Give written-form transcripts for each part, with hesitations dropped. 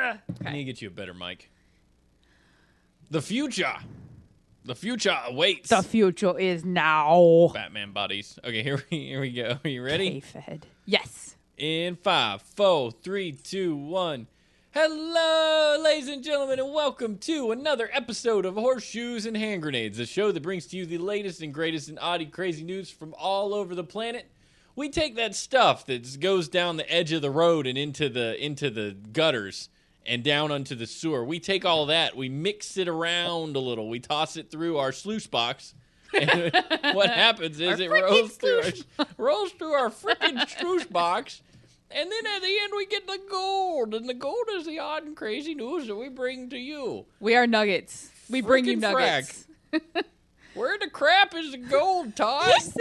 I need to get you a better mic. The future awaits. The future is now. Batman bodies. Okay, here we go. Are you ready? K-Fed. Yes. In 5, 4, 3, 2, 1. Hello, ladies and gentlemen, and welcome to another episode of Horseshoes and Hand Grenades, a show that brings to you the latest and greatest and oddly crazy news from all over the planet. We take that stuff that goes down the edge of the road and into the gutters and down onto the sewer. We take all that, we mix it around a little, we toss it through our sluice box. And what happens is it rolls through our freaking sluice box. And then at the end, we get the gold. And the gold is the odd and crazy news that we bring to you. We are nuggets. We bring you nuggets. Where the crap is the gold, Todd? So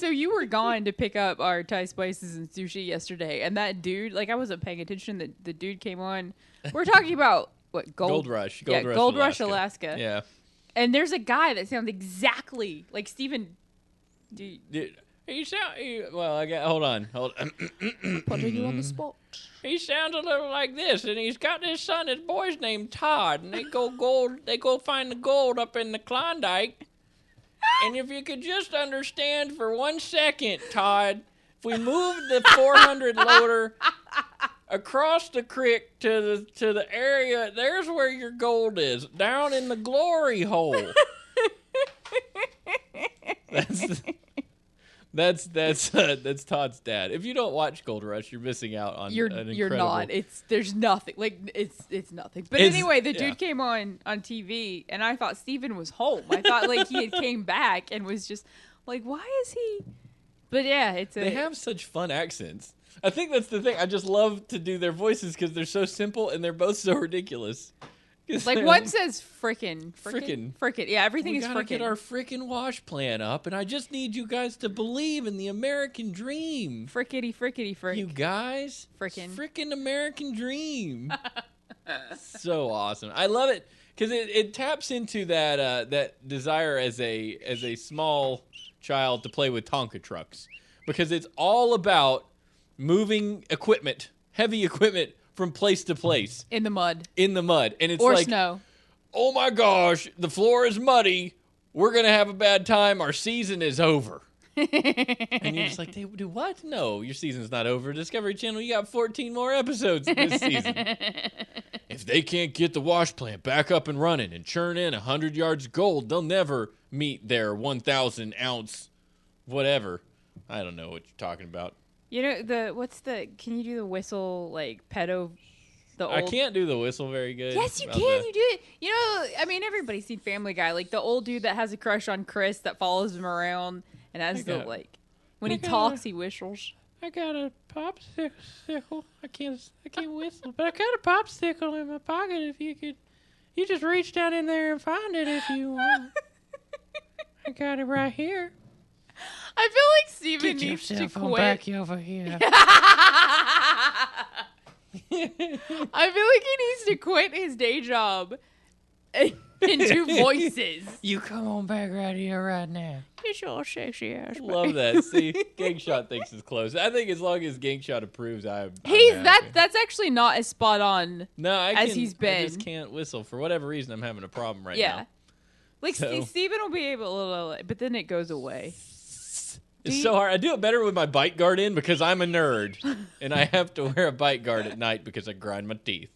you were gone to pick up our Thai spices and sushi yesterday. And that dude, I wasn't paying attention. The dude came on. We're talking about, what, Gold Rush. Gold Rush, Alaska. Yeah. And there's a guy that sounds exactly like Steven. Hold on. Putting you on the spot. He sounds a little like this, and he's got his son. His boy's named Todd, and they go find the gold up in the Klondike. And if you could just understand for 1 second, Todd, if we move the 400 loader across the creek to the area, there's where your gold is, down in the glory hole. That's Todd's dad. If you don't watch Gold Rush, you're missing out on you're not. There's nothing. It's nothing. But anyway, the dude came on TV, and I thought Steven was home. I thought he had came back and was just why is he? But yeah, they have such fun accents. I think that's the thing. I just love to do their voices because they're so simple and they're both so ridiculous. One says frickin'. Yeah, everything is frickin'. We gotta get our frickin' wash plan up, and I just need you guys to believe in the American dream. Frickety frick. You guys. Frickin' American dream. So awesome. I love it because it taps into that desire as a small child to play with Tonka trucks, because it's all about moving equipment, heavy equipment, from place to place. In the mud. And it's or snow. Oh my gosh, the floor is muddy. We're going to have a bad time. Our season is over. And you're just like, do what? No, your season's not over. Discovery Channel, you got 14 more episodes this season. If they can't get the wash plant back up and running and churn in 100 yards of gold, they'll never meet their 1,000 ounce whatever. I don't know what you're talking about. You know, can you do the whistle, pedo, the old... I can't do the whistle very good. Yes, you can. You do it. You know, I mean, everybody's seen Family Guy. The old dude that has a crush on Chris that follows him around and has when he talks, he whistles. I got a popsicle. I can't whistle, but I got a popsicle in my pocket. If you just reach down in there and find it if you want. I got it right here. I feel like Steven needs to quit. Back over here. I feel like he needs to quit his day job and do voices. You come on back right here, right now. Get your sexy ass. Love that. See, Gang Shot thinks it's close. I think as long as Gang Shot approves, I'm that's actually not as spot on. He's been. I just can't whistle for whatever reason. I'm having a problem right now. Steven will be able to, but then it goes away. It's so hard. I do it better with my bite guard in because I'm a nerd. And I have to wear a bite guard at night because I grind my teeth.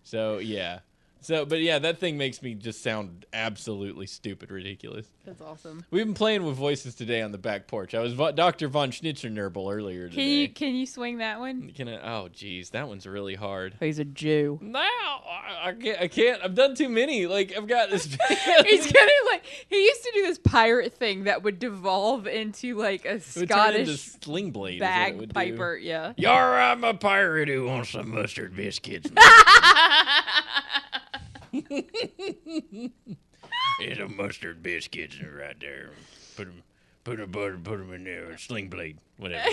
So, yeah. But yeah, that thing makes me just sound absolutely stupid ridiculous. That's awesome. We've been playing with voices today on the back porch. I was Dr. Von Schnitzernurble earlier today. Can you swing that one? Oh, geez. That one's really hard. He's a Jew. No, I can't. I've done too many. I've got this. He's getting he used to do this pirate thing that would devolve into a Scottish sling blade bagpiper. Yeah. Yar, I'm a pirate who wants some mustard biscuits. There's a mustard biscuits right there. Put them in there. Sling blade, whatever.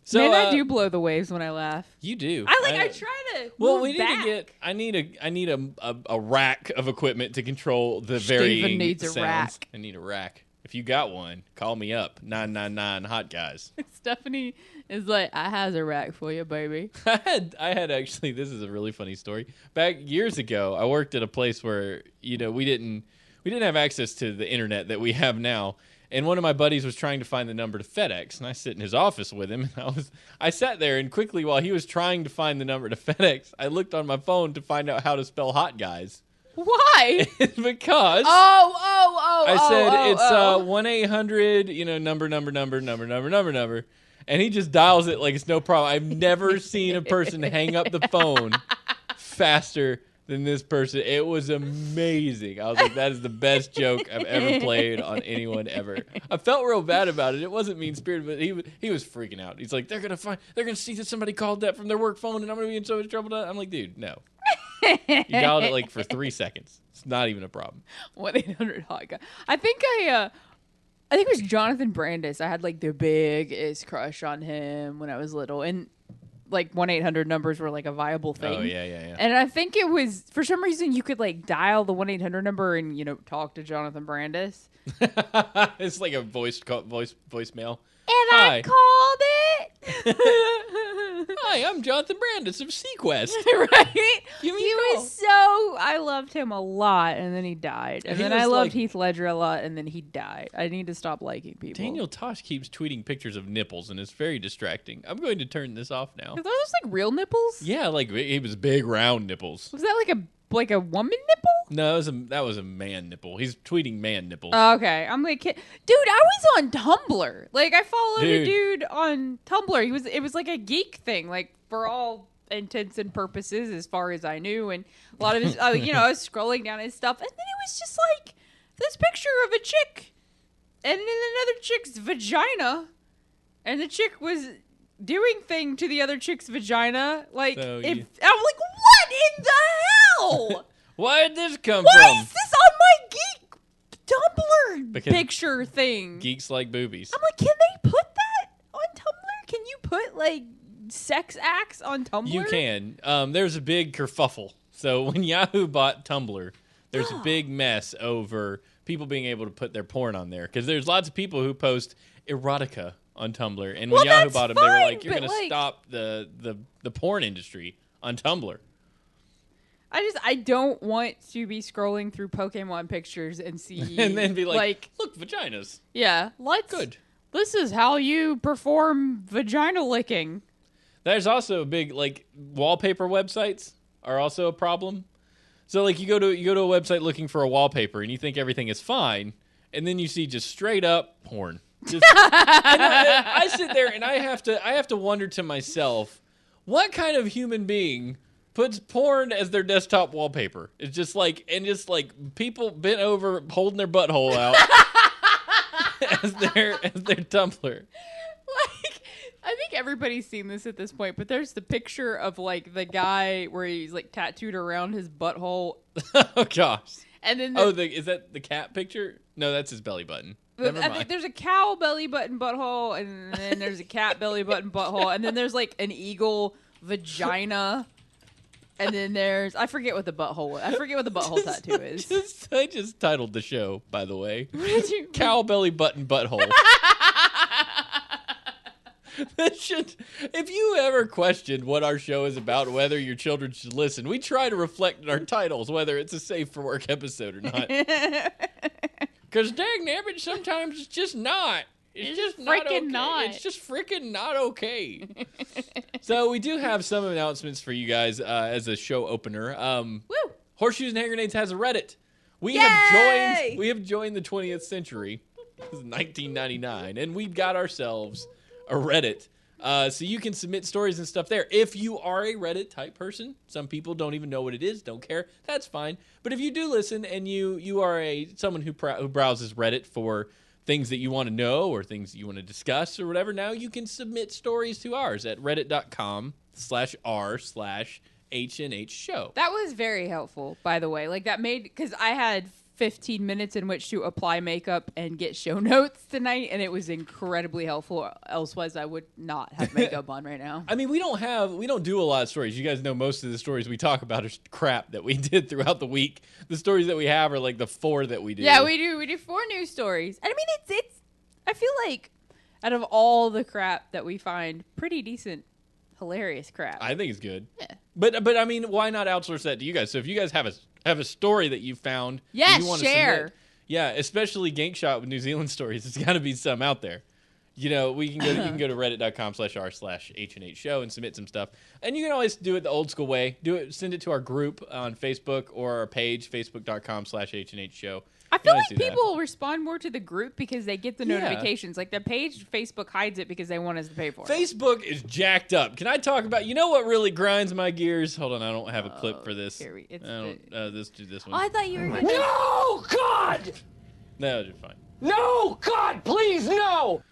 So, man, I do blow the waves when I laugh. You do. I try to. Well, we need to get. I need a rack of equipment to control the varying Steven needs sounds. A rack. I need a rack. If you got one, call me up. 999 hot guys. Stephanie It's like, I has a rack for you, baby. I had actually, this is a really funny story. Back years ago, I worked at a place where, we didn't have access to the internet that we have now. And one of my buddies was trying to find the number to FedEx, and I sit in his office with him. And I sat there, and quickly while he was trying to find the number to FedEx, I looked on my phone to find out how to spell hot guys. Why? Because I said it's 1-800, number. And he just dials it like it's no problem. I've never seen a person hang up the phone faster than this person. It was amazing. I was like, that is the best joke I've ever played on anyone ever. I felt real bad about it. It wasn't mean-spirited, but he was freaking out. He's like, they're gonna see that somebody called that from their work phone, and I'm gonna be in so much trouble. I'm like, dude, no. You dialed it like for 3 seconds. It's not even a problem. 1-800 hot guy. I think it was Jonathan Brandis. I had like the biggest crush on him when I was little, and like 1-800 numbers were like a viable thing. Oh yeah. And I think it was, for some reason, you could like dial the 1-800 number and talk to Jonathan Brandis. It's like a voicemail. And Hi. I called it. Hi, I'm Jonathan Brandis of Sequest. Right? Give me He a call. was so, I loved him a lot, and then he died. And He then was I loved like- Heath Ledger a lot, and then he died. I need to stop liking people. Daniel Tosh keeps tweeting pictures of nipples, and it's very distracting. I'm going to turn this off now. Are those like real nipples? Yeah, like it was big round nipples. Was that like a woman nipple? No, that was a man nipple. He's tweeting man nipples. Oh, okay. I'm like, dude, I was on Tumblr. Like, I followed a dude on Tumblr. It was like a geek thing, like for all intents and purposes, as far as I knew. And a lot of his, I was scrolling down his stuff, and then it was just like this picture of a chick, and then another chick's vagina, and the chick was doing thing to the other chick's vagina. Like, So I'm like, what in the hell? Where did this come Why from? is this on my geek Tumblr Because picture thing? Geeks like boobies. I'm like, can they put that on Tumblr? Can you put like sex acts on Tumblr? You can. There's a big kerfuffle. So when Yahoo bought Tumblr, there's a big mess over people being able to put their porn on there. Because there's lots of people who post erotica on Tumblr. And when Yahoo bought them, they were like, you're going to stop the porn industry on Tumblr. I don't want to be scrolling through Pokemon pictures and see And then be like look, vaginas. Yeah, Good. This is how you perform vagina licking. There's also a big, like, wallpaper websites are also a problem. So, like, you go to a website looking for a wallpaper and you think everything is fine, and then you see just straight up porn. Just, I sit there and I have to wonder to myself, what kind of human being puts porn as their desktop wallpaper? It's just like people bent over holding their butthole out as their Tumblr. Like, I think everybody's seen this at this point, but there's the picture of like the guy where he's like tattooed around his butthole. Oh gosh. And then is that the cat picture? No, that's his belly button. Never I mind. think there's a cow belly button butthole, and then there's a cat belly button butthole, and then there's like an eagle vagina, and then there's I forget what the butthole tattoo is. I just titled the show, by the way. What did you? Cow belly button butthole. If you ever questioned what our show is about, whether your children should listen, we try to reflect in our titles whether it's a safe for work episode or not. Because dang nabbit, sometimes it's just not. It's just not okay. Not. It's just freaking not okay. So we do have some announcements for you guys as a show opener. Woo! Horseshoes and Hand Grenades has a Reddit. We Yay! have joined the 20th century. This is 1999, and we've got ourselves a Reddit. So you can submit stories and stuff there. If you are a Reddit type person, some people don't even know what it is, don't care. That's fine. But if you do listen and you are someone who browses Reddit for things that you want to know or things that you want to discuss or whatever, now you can submit stories to ours at reddit.com/r/HNH show. That was very helpful, by the way. Like, that made, because I had 15 minutes in which to apply makeup and get show notes tonight, and it was incredibly helpful. Elsewise, I would not have makeup on right now. I mean, we don't do a lot of stories. You guys know most of the stories we talk about are crap that we did throughout the week. The stories that we have are like the 4 that we do. Yeah, we do 4 news stories. And I mean, it's I feel like Out of all the crap that we find, pretty decent, hilarious crap. I think it's good. Yeah. But I mean, why not outsource that to you guys? So if you guys have a story that you found, yes, and you want to share. submit, yeah, especially Gank Shot with New Zealand stories. There's got to be some out there. You know, you can go to reddit.com/r/H&H show and submit some stuff. And you can always do it the old school way. Send it to our group on Facebook or our page, facebook.com/H&H show. I feel like people respond more to the group because they get the notifications. Like the page, Facebook hides it because they want us to pay for it. Facebook is jacked up. Can I talk about, you know what really grinds my gears? Hold on, I don't have a clip for this. Let's do this one. Oh, I thought you were going to... No, God! No, you're fine. No, God, please, no!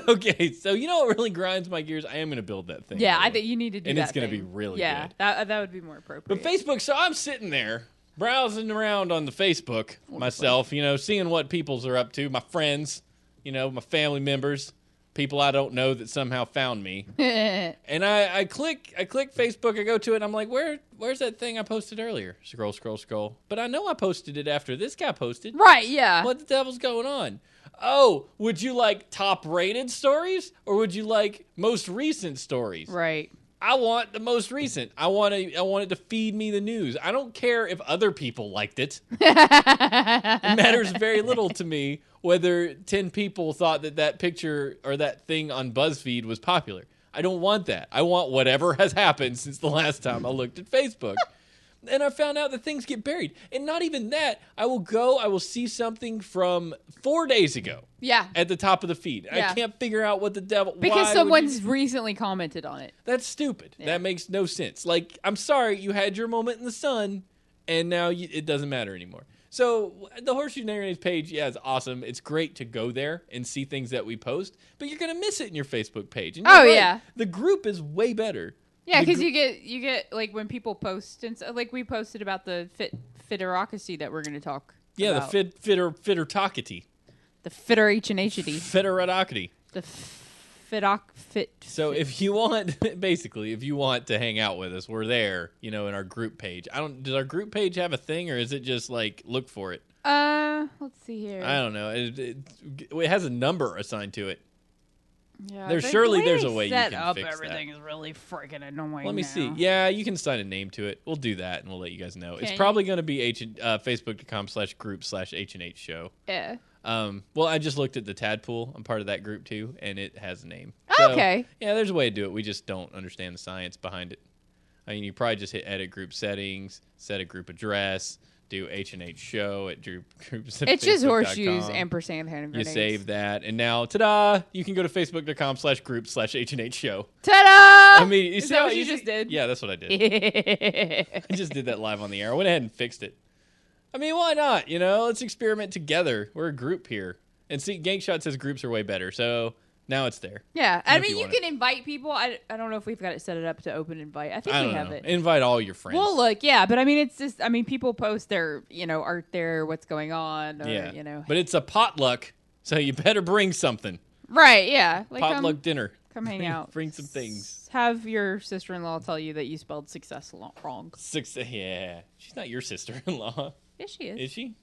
Okay, so you know what really grinds my gears? I am going to build that thing. Yeah, I think you need to do that. And it's going to be really good. Yeah, that would be more appropriate. But Facebook, so I'm sitting there browsing around on the Facebook myself, you know, seeing what people's are up to, my friends, you know, my family members, people I don't know that somehow found me. And I click Facebook, I go to it, and I'm like, where's that thing I posted earlier? Scroll. But I know I posted it after this guy posted. Right, yeah. What the devil's going on? Oh, would you like top-rated stories, or would you like most recent stories? Right. I want the most recent. I want it to feed me the news. I don't care if other people liked it. It matters very little to me whether 10 people thought that picture or that thing on BuzzFeed was popular. I don't want that. I want whatever has happened since the last time I looked at Facebook. And I found out that things get buried. And not even that. I will see something from 4 days ago. Yeah. At the top of the feed. Yeah. I can't figure out what the devil... Because someone's recently commented on it. That's stupid. Yeah. That makes no sense. Like, I'm sorry, you had your moment in the sun, and now it doesn't matter anymore. So, the Horseshoe Narratives page, yeah, it's awesome. It's great to go there and see things that we post, but you're going to miss it in your Facebook page. And yeah. The group is way better. Yeah, because you get like when people post, and so, like we posted about the fitterocracy that we're going to talk about. The fittertocracy. The fitter H&H-ity. Fitterodocracy. The fit. So if you want, basically, if you want to hang out with us, we're there, you know, in our group page. Does our group page have a thing, or is it just like, look for it? Let's see here. I don't know. It has a number assigned to it. Yeah, there's a way you can fix everything is really freaking annoying. Let me see. Yeah, you can assign a name to it. We'll do that, and we'll let you guys know. It's probably going to be facebook.com/group/H&H show. Yeah. Well, I just looked at the Tadpool. I'm part of that group too, and it has a name. So, okay. Yeah, there's a way to do it. We just don't understand the science behind it. I mean, you probably just hit edit group settings, set a group address, do H&H show at groups. It's just horseshoes ampersand hand grenades. You save that, and now, ta-da! You can go to facebook.com/group/H&H show. Ta-da! I mean, you see that what you just did? Yeah, that's what I did. I just did that live on the air. I went ahead and fixed it. I mean, why not? You know, let's experiment together. We're a group here. And see, Gank Shot says groups are way better, so now it's there. Yeah, I mean, you can invite people. I don't know if we've got it set up to open invite. I think we have it. Invite all your friends. Well, look, yeah, but I mean, it's just, I mean, people post their, art there, what's going on, or, But it's a potluck, so you better bring something. Right, yeah. Like, potluck dinner. Come hang out. Bring some things. Have your sister-in-law tell you that you spelled success wrong. Yeah. She's not your sister-in-law. Yes, she is. Is she?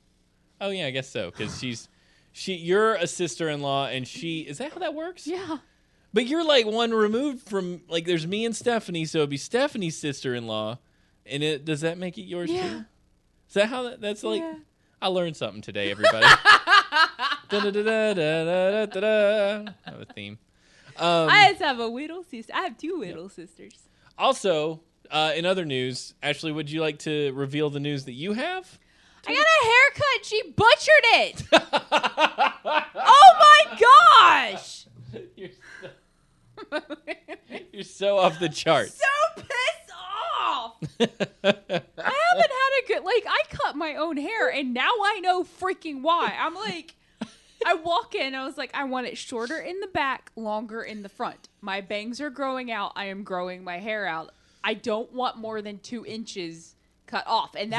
Oh, yeah, I guess so, because you're a sister-in-law, and is that how that works? Yeah. But you're like one removed from, like, there's me and Stephanie, so it'd be Stephanie's sister-in-law, and does that make it yours too? Is that how that's like? Yeah. I learned something today, everybody. Da-da-da-da-da-da-da-da. I have a theme. I just have a little sister. I have two little sisters. Also, in other news, Ashley, would you like to reveal the news that you have? I got a haircut. She butchered it. Oh my gosh! You're so off the charts. So pissed off. I haven't had a good, I cut my own hair, and now I know freaking why. I'm like, I walk in, I was like, I want it shorter in the back, longer in the front. My bangs are growing out. I am growing my hair out. I don't want more than 2 inches cut off, and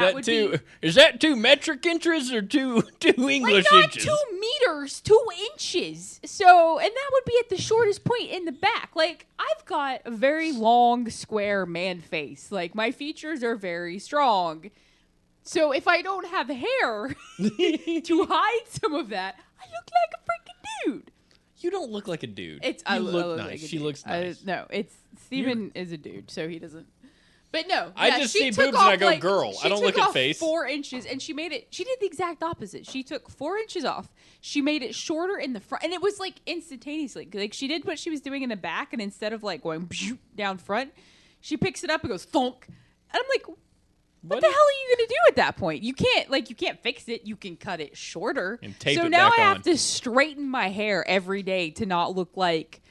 is that 2 metric inches or 2 English inches? 2 meters, 2 inches. So, and that would be at the shortest point in the back. Like, I've got a very long, square man face. Like, my features are very strong. So, if I don't have hair to hide some of that, I look like a freaking dude. You don't look like a dude. I you look look like nice. a She dude. looks nice. No, it's Steven is a dude, so he doesn't. But no, I yeah, just she see took boobs and I off, go, like, girl. she I don't took look at off face. 4 inches, and she did the exact opposite. She took 4 inches off. She made it shorter in the front, and it was like instantaneously. Like she did what she was doing in the back, and instead of like going down front, she picks it up and goes thunk. And I'm like, what the hell are you gonna do at that point? You can't fix it. You can cut it shorter. And tape so it now back I on. have to straighten my hair every day to not look like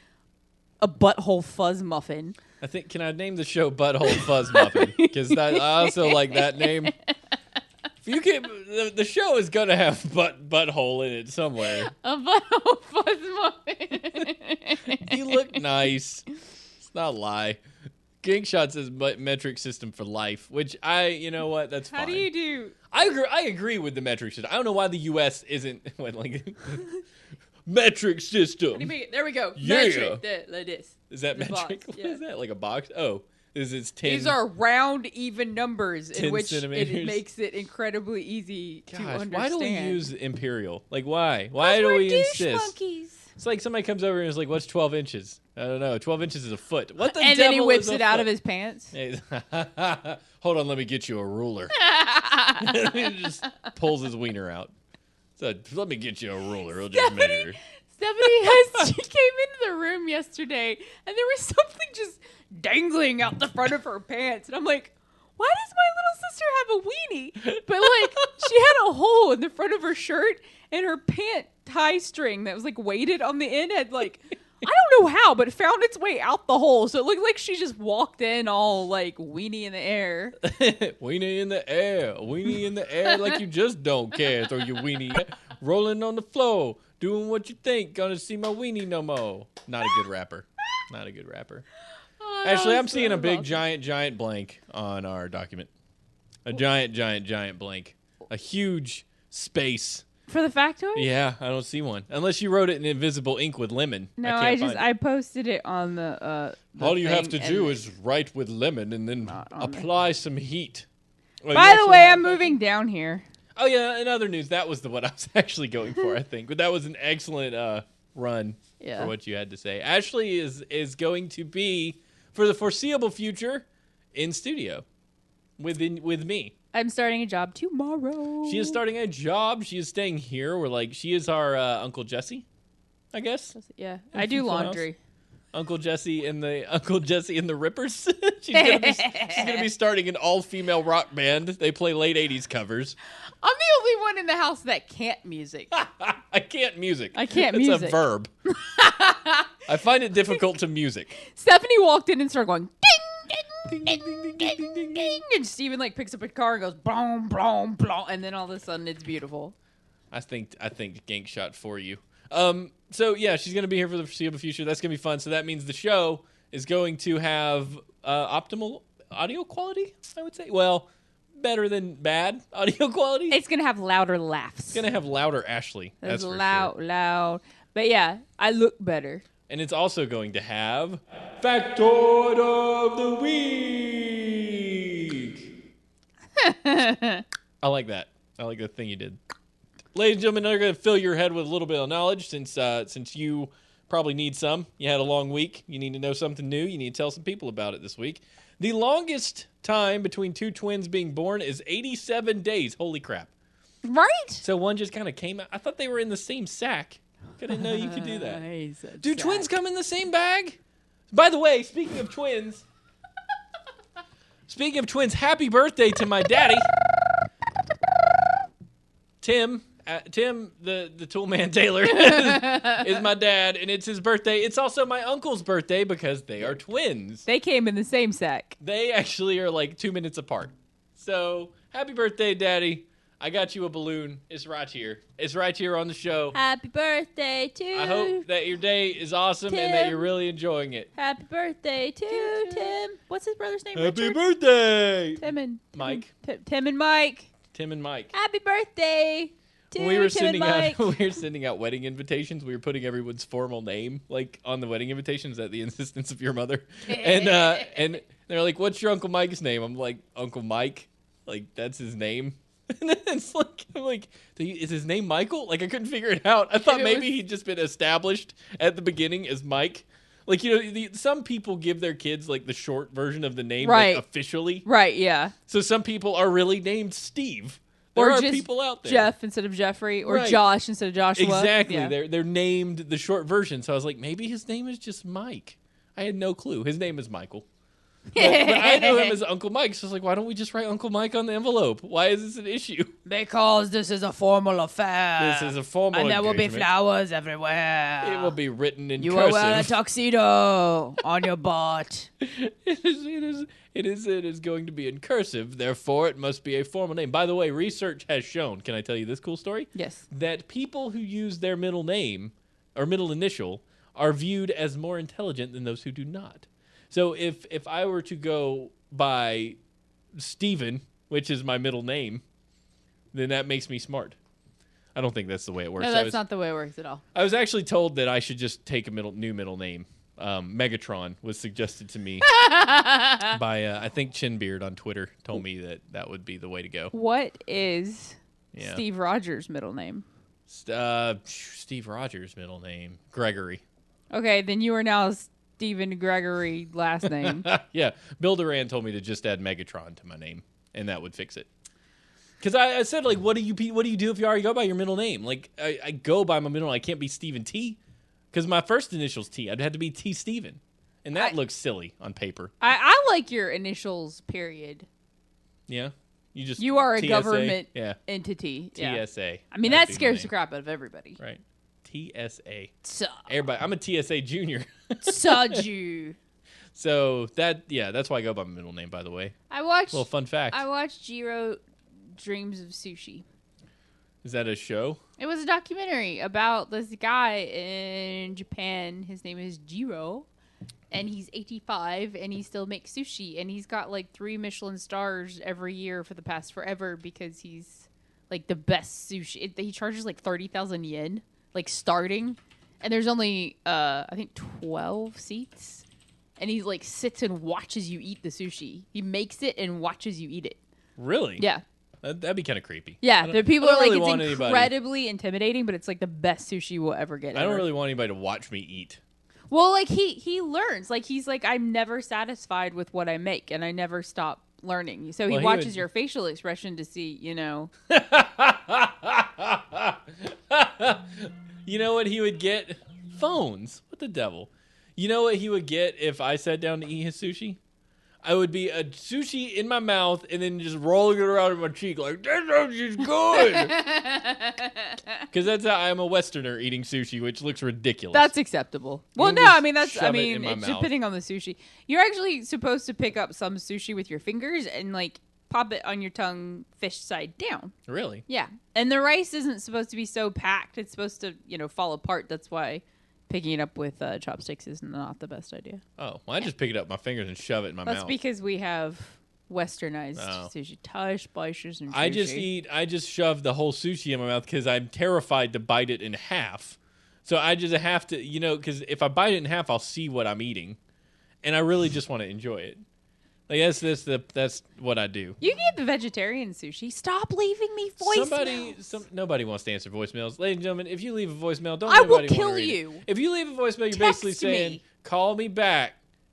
a butthole fuzz muffin. I think, can I name the show Butthole Fuzz Muffin? Because I also like that name. If you can, the show is gonna have butthole in it somewhere. A butthole fuzz muffin. You look nice. It's not a lie. Gangshot says metric system for life, which you know what? That's fine. How do you do? I agree with the metric system. I don't know why the U.S. isn't metric system. There we go. Yeah. Metric. Like this. Is that The metric? box, What is that? Like a box? Oh, it's 10. These are round, even numbers 10 in which centimeters. it makes it incredibly easy to understand. Why do we use imperial? Like, why? Why do we're we douche insist? monkeys. It's like somebody comes over and is like, "What's 12 inches?" I don't know. 12 inches is a foot. What the And devil then he whips is a it out foot? of his pants. Hey, hold on, let me get you a ruler. He just pulls his wiener out. So let me get you a ruler. It'll just measure. She came into the room yesterday and there was something just dangling out the front of her pants. And I'm like, why does my little sister have a weenie? But like, she had a hole in the front of her shirt and her pant tie string that was like weighted on the end had like, I don't know how, but it found its way out the hole. So it looked like she just walked in all like weenie in the air. Weenie in the air. Weenie in the air like you just don't care. Throw your weenie rolling on the floor. Doing what you think. Gonna see my weenie no more. Not a good rapper. Not a good rapper. Oh, Actually, I'm seeing a big, giant blank on our document. A giant blank. A huge space. For the factoid? Yeah, I don't see one. Unless you wrote it in invisible ink with lemon. No, I can't find it. I posted it on the All you have thing to and do then- is write with lemon and then Not on apply some heat. Oh, you By the actually way, have I'm that? moving down here. Oh yeah, in other news, that was what I was actually going for, I think. But that was an excellent run Yeah. for what you had to say. Ashley is going to be, for the foreseeable future, in studio with me. I'm starting a job tomorrow. She is starting a job. She is staying here. She is our Uncle Jesse, I guess. Yeah, I do Full House. laundry. Uncle Jesse and the Rippers. she's gonna be starting an all-female rock band. They play late '80s covers. I'm the only one in the house that can't music. I can't music. I can't It's music. a verb. I find it difficult to music. Stephanie walked in and started going ding, ding, ding, ding, ding, ding, ding, and Steven like picks up a car and goes boom, boom, boom, and then all of a sudden it's beautiful. I think gank shot for you. So yeah, she's gonna be here for the foreseeable future. That's gonna be fun. So that means the show is going to have optimal audio quality. I would say, well, better than bad audio quality. It's gonna have louder laughs. It's gonna have louder Ashley. That's for sure. Loud. But yeah, I look better. And it's also going to have Factoid of the Week. I like that. I like the thing you did. Ladies and gentlemen, I'm going to fill your head with a little bit of knowledge since you probably need some. You had a long week. You need to know something new. You need to tell some people about it this week. The longest time between two twins being born is 87 days. Holy crap. Right? So one just kind of came out. I thought they were in the same sack. I didn't know you could do that. Do twins come in the same bag? By the way, speaking of twins, happy birthday to my daddy. Tim, the tool man Taylor is my dad, and it's his birthday. It's also my uncle's birthday because they are twins. They came in the same sack. They actually are like 2 minutes apart. So, happy birthday, Daddy. I got you a balloon. It's right here. It's right here on the show. Happy birthday to I hope that your day is awesome and that you're really enjoying it. Happy birthday to Tim. What's his brother's name? Happy Richard? birthday! Tim and Mike. Tim and Mike. Tim and Mike. Happy birthday to When we were Tim and Mike. sending out wedding invitations, we were putting everyone's formal name like on the wedding invitations at the insistence of your mother. And they're like, "What's your Uncle Mike's name?" I'm like, "Uncle Mike." Like that's his name. And then it's like, I'm like, is his name Michael? Like, I couldn't figure it out. I thought maybe he'd just been established at the beginning as Mike. Like, some people give their kids, like, the short version of the name, Right. like, officially. Right, yeah. So some people are really named Steve. There are just people out there. Jeff instead of Jeffrey, or Right. Josh instead of Joshua. Exactly. Yeah. They're named the short version. So I was like, maybe his name is just Mike. I had no clue. His name is Michael. But I know him as Uncle Mike, so I was like, why don't we just write Uncle Mike on the envelope? Why is this an issue? Because this is a formal affair. This is a formal And there will be engagement. flowers everywhere. It will be written in You cursive. will wear a tuxedo on your butt. It is going to be in cursive, therefore it must be a formal name. By the way, research has shown, can I tell you this cool story? Yes. That people who use their middle name, or middle initial, are viewed as more intelligent than those who do not. So if I were to go by Steven, which is my middle name, then that makes me smart. I don't think that's the way it works. No, that's not the way it works at all. I was actually told that I should just take a new middle name. Megatron was suggested to me by, I think, Chinbeard on Twitter told me that would be the way to go. What is Yeah. Steve Rogers' middle name? Steve Rogers' middle name, Gregory. Okay, then you are now Stephen Gregory last name. Yeah, Bill Duran told me to just add Megatron to my name, and that would fix it. Because I said, like, what do you do if you already go by your middle name? Like, I go by my middle name. I can't be Stephen T. Because my first initial's T. I'd have to be T. Steven. And that looks silly on paper. I like your initials, period. Yeah? You are a TSA? government Yeah. entity. Yeah. TSA. I mean, that scares the crap out of everybody. Right. TSA. So, Everybody. I'm a TSA junior. Saju. So, that's why I go by my middle name, by the way. I watched Little fun fact. Jiro Dreams of Sushi. Is that a show? It was a documentary about this guy in Japan. His name is Jiro, and he's 85, and he still makes sushi, and he's got like 3 Michelin stars every year for the past forever because he's like the best sushi. He charges like 30,000 yen, like starting, and there's only I think 12 seats, and he like sits and watches you eat the sushi. He makes it and watches you eat it. Really? Yeah. That'd be kind of creepy. Yeah, the people are like, really it's incredibly intimidating, but it's like the best sushi we'll ever get. I don't ever. really want anybody to watch me eat. Well, like he learns. Like he's like, I'm never satisfied with what I make, and I never stop learning. So he watches your facial expression to see, You know what he would get? Phones. What the devil? You know what he would get if I sat down to eat his sushi? I would be a sushi in my mouth and then just rolling it around in my cheek like, this is good. Because that's how I'm a Westerner eating sushi, which looks ridiculous. That's acceptable. Well, You no, just I mean shove it in my it's mouth. depending on the sushi. You're actually supposed to pick up some sushi with your fingers and like pop it on your tongue, fish side down. Really? Yeah, and the rice isn't supposed to be so packed. It's supposed to, fall apart. That's why picking it up with chopsticks is not the best idea. Oh, well, I just pick it up with my fingers and shove it in my That's mouth. because we have westernized Oh. sushi, Thai spices and sushi. I just shove the whole sushi in my mouth because I'm terrified to bite it in half. So I just have to, because if I bite it in half, I'll see what I'm eating, and I really just want to enjoy it. Like that's what I do. You can get the vegetarian sushi. Stop leaving me voicemails. Nobody wants to answer voicemails. Ladies and gentlemen, if you leave a voicemail, don't I will anybody kill wanna read it. you. If you leave a voicemail, you're Text basically saying, me. call me back.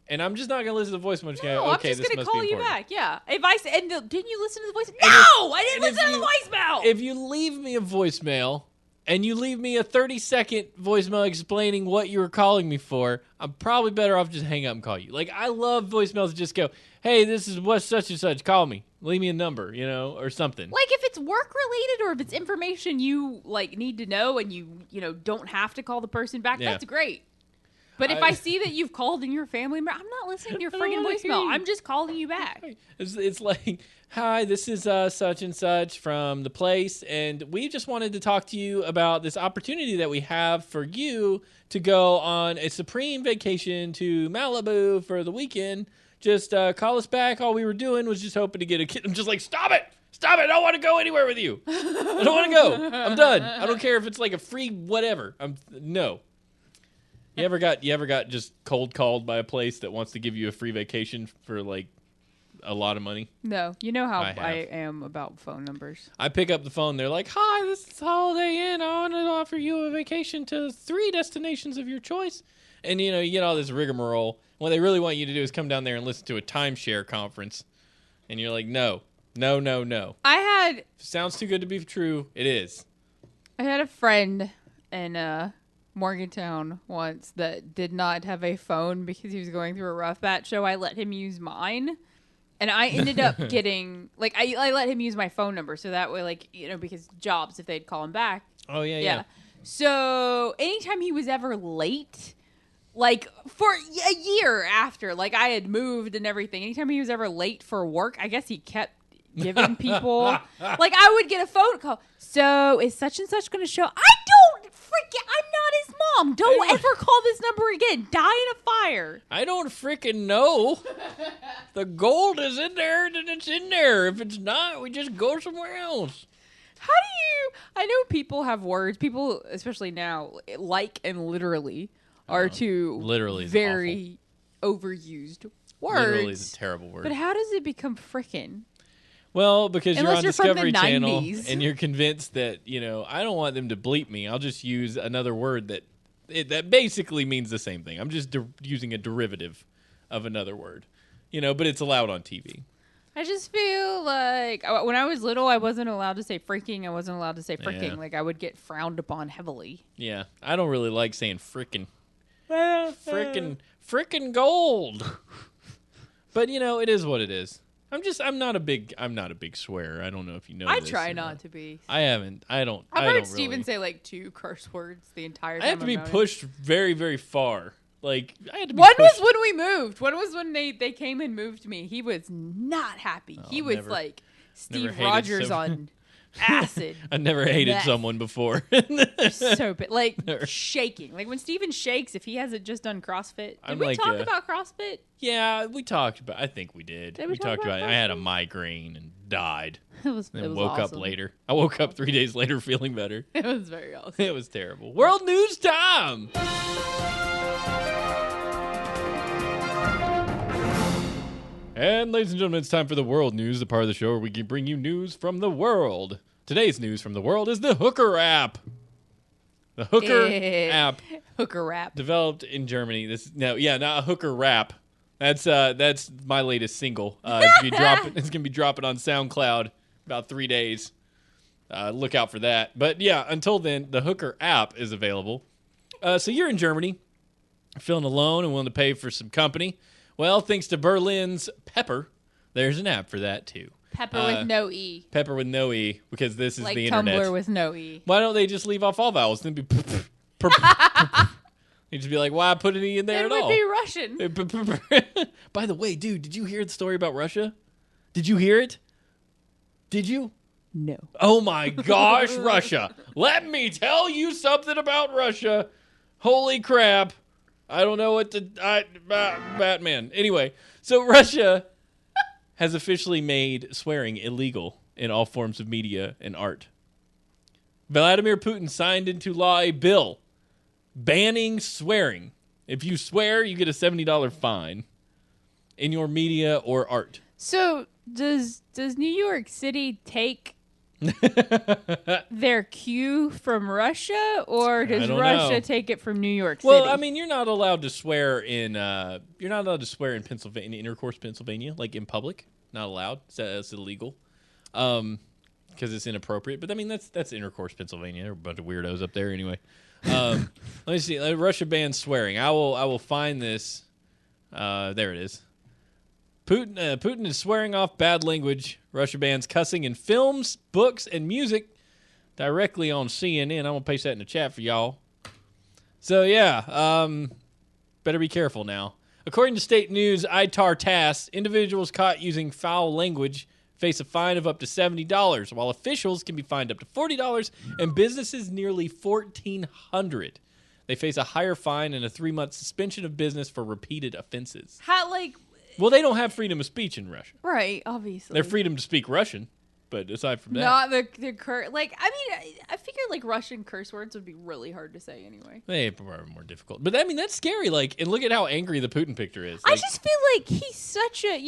And I'm just not going to listen to the voicemail. I'm just No, gonna, I'm okay, just this gonna must call be you important. back. Yeah. Didn't you listen to the voicemail? No, I didn't and if listen to the voicemail. If you leave me a voicemail and you leave me a 30-second voicemail explaining what you were calling me for, I'm probably better off just hang up and call you. Like, I love voicemails that just go, hey, this is what such and such, call me. Leave me a number, or something. Like if it's work related or if it's information you like need to know and you don't have to call the person back, Yeah. that's great. But if I see that you've called and your family member, I'm not listening to your I don't friggin' wanna hear voicemail. you. I'm just calling you back. It's like, hi, this is such and such from the place, and we just wanted to talk to you about this opportunity that we have for you to go on a supreme vacation to Malibu for the weekend. Just call us back. All we were doing was just hoping to get a kid. I'm just like, stop it. Stop it. I don't want to go anywhere with you. I don't want to go. I'm done. I don't care if it's like a free whatever. No. You ever got just cold called by a place that wants to give you a free vacation for like a lot of money? No, you know how I have. I am about phone numbers. I pick up the phone. They're like, "Hi, this is Holiday Inn. I want to offer you a vacation to 3 destinations of your choice." And you get all this rigmarole. What they really want you to do is come down there and listen to a timeshare conference. And you're like, no. I If it sounds too good to be true, it is. had a friend in Morgantown once that did not have a phone because he was going through a rough patch. So I let him use mine, and I ended up getting I let him use my phone number so that way because jobs if they'd call him back. Oh yeah. So anytime he was ever late. For a year after, I had moved and everything. Anytime he was ever late for work, I guess he kept giving people, I would get a phone call. So, is such and such going to show? I'm not his mom. Don't ever call this number again. Die in a fire. I don't freaking know. The gold is in there, then it's in there. If it's not, we just go somewhere else. I know people have words. People, especially now, and literally are two literally very overused words. Literally is a terrible word. But how does it become frickin'? Well, because Unless you're on you're from the Discovery Channel 90s. and you're convinced that, I don't want them to bleep me. I'll just use another word that basically means the same thing. I'm just using a derivative of another word, but it's allowed on TV. I just feel like when I was little, I wasn't allowed to say freaking. I wasn't allowed to say fricking. Yeah. I would get frowned upon heavily. Yeah, I don't really like saying frickin'. Frickin' gold. But it is what it is. I'm not a big swearer. I don't know if you know I this try not to be. I haven't. I don't. I've I heard don't Steven really. say 2 curse words the entire time. I have to be I've known him. pushed very, very far. I had to be One pushed. was when we moved. One was when they came and moved me. He was not happy. He was never- like Steve hated Rogers someone. on acid. I never hated Meth. someone before. So bad. Shaking. When Steven shakes, if he hasn't just done CrossFit. Did I'm we like, talk about CrossFit? Yeah, we talked about. I think we did. Did we talk talked about about. I had a CrossFit? migraine and died. It was Woke awesome. up later. I woke up 3 days later feeling better. It was very awesome. It was terrible. World news time. And ladies and gentlemen, it's time for the world news, the part of the show where we can bring you news from the world. Today's news from the world is the Hooker app. The Hooker app Hooker rap. developed in Germany. Not a Hooker rap. That's my latest single. It's gonna be dropping on SoundCloud about 3 days. Look out for that. But yeah, until then, the Hooker app is available. So you're in Germany, feeling alone and willing to pay for some company. Well, thanks to Berlin's Pepper, there's an app for that too. Pepper with no E. Pepper with no E, because this is the internet. Tumblr with no E. Why don't they just leave off all vowels? Then be you just be like, why put an E in there It at all? would be Russian. By the way, dude, did you hear the story about Russia? Did you hear it? Did you? No. Oh my gosh, Russia. Let me tell you something about Russia. Holy crap. I don't know what to... Batman. Anyway, so Russia has officially made swearing illegal in all forms of media and art. Vladimir Putin signed into law a bill banning swearing. If you swear, you get a $70 fine in your media or art. So does New York City take their cue from Russia, or does don't Russia know. take it from New York City? Well, I mean, you're not allowed to swear in Pennsylvania, intercourse, Pennsylvania, like in public. Not allowed. It's illegal, because it's inappropriate. But I mean, that's intercourse, Pennsylvania. There are a bunch of weirdos up there, anyway. Let me see. Russia bans swearing. I will find this. There it is. Putin is swearing off bad language. Russia bans cussing in films, books, and music directly on CNN. I'm going to paste that in the chat for y'all. So, yeah, better be careful now. According to state news, ITAR TASS, individuals caught using foul language face a fine of up to $70, while officials can be fined up to $40 and businesses nearly $1,400. They face a higher fine and a 3-month suspension of business for repeated offenses. Well, they don't have freedom of speech in Russia. Right, obviously. Their freedom to speak Russian, but aside from that, Not the current. I feel figure like Russian curse words would be really hard to say anyway. They are more difficult. But I mean, that's scary. Like, and look at how angry the Putin picture is. I Like, just feel like he's such a,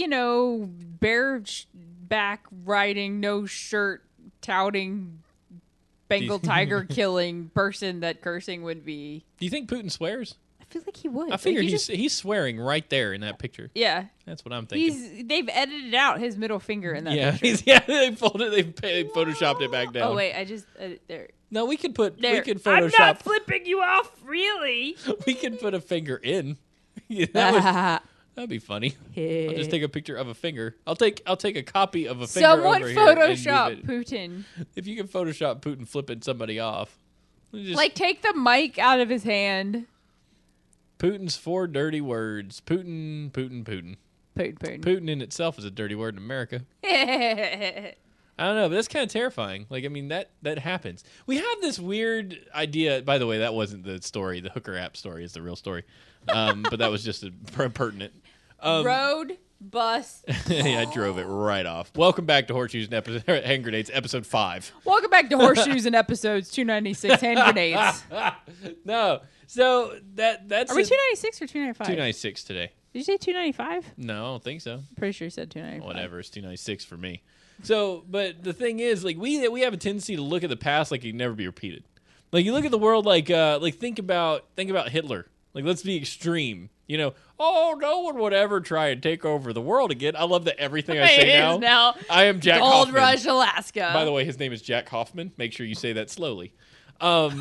bareback riding, no shirt, touting, Bengal tiger killing person that cursing would be. do you think Putin swears? I feel like he would. I figure Like, he's swearing right there in that picture. Yeah. That's what I'm thinking. They've edited out his middle finger in that Yeah, picture. they photoshopped it back down. Oh wait, I just there. No, we could There. Photoshop. I'm not flipping you off, really. We could put a finger in. Yeah, that'd be funny. I'll just take a picture of a finger. I'll take a copy of a finger. Someone over here and move Photoshop it. Putin. If you can Photoshop Putin flipping somebody off, just Like take the mic out of his hand. Putin's 4 dirty words. Putin. Putin. Putin in itself is a dirty word in America. I don't know, but that's kind of terrifying. Like, I mean, that happens. We have this weird idea. By the way, that wasn't the story. The hooker app story is the real story. But that was just pertinent. Road, bus. Yeah, I drove it right off. Welcome back to Horseshoes and Hand Grenades, episode 5. Welcome back to Horseshoes and episodes 296 hand grenades. No, so that's Are we 296 or 295? 296 today. Did you say 295? No, I don't think so. Pretty sure you said 295. Whatever, it's 296 for me. So, but the thing is, like, we have a tendency to look at the past like it can never be repeated. Like, you look at the world like think about Hitler. Like, let's be extreme. Oh, no one would ever try and take over the world again. I love that everything I say now. I am Jack Gold Hoffman. Rush, Alaska. By the way, his name is Jack Hoffman. Make sure you say that slowly. But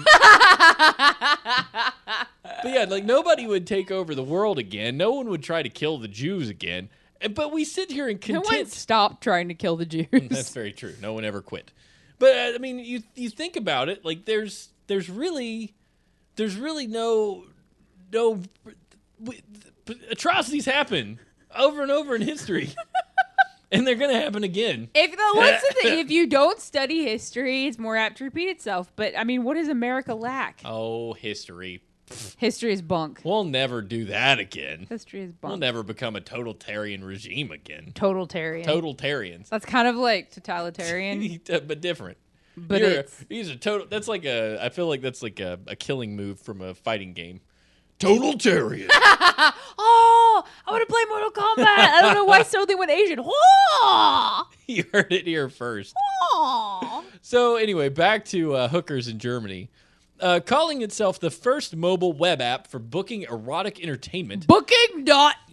yeah, like nobody would take over the world again. No one would try to kill the Jews again. But we sit here and No one content. stopped trying to kill the Jews. That's very true. No one ever quit. But I mean, you think about it. Like there's really no atrocities happen over and over in history. And they're going to happen again. If you don't study history, it's more apt to repeat itself. But, I mean, what does America lack? Oh, history. History is bunk. We'll never do that again. History is bunk. We'll never become a totalitarian regime again. Totalitarian. Totalitarians. That's kind of like totalitarian. But different. But He's a total. That's like I feel like that's like a killing move from a fighting game. Totalitarian. Oh, I want to play Mortal Kombat. I don't know why suddenly went Asian. Oh! You heard it here first. Oh! So anyway, back to hookers in Germany. Calling itself the first mobile web app for booking erotic entertainment. Booking.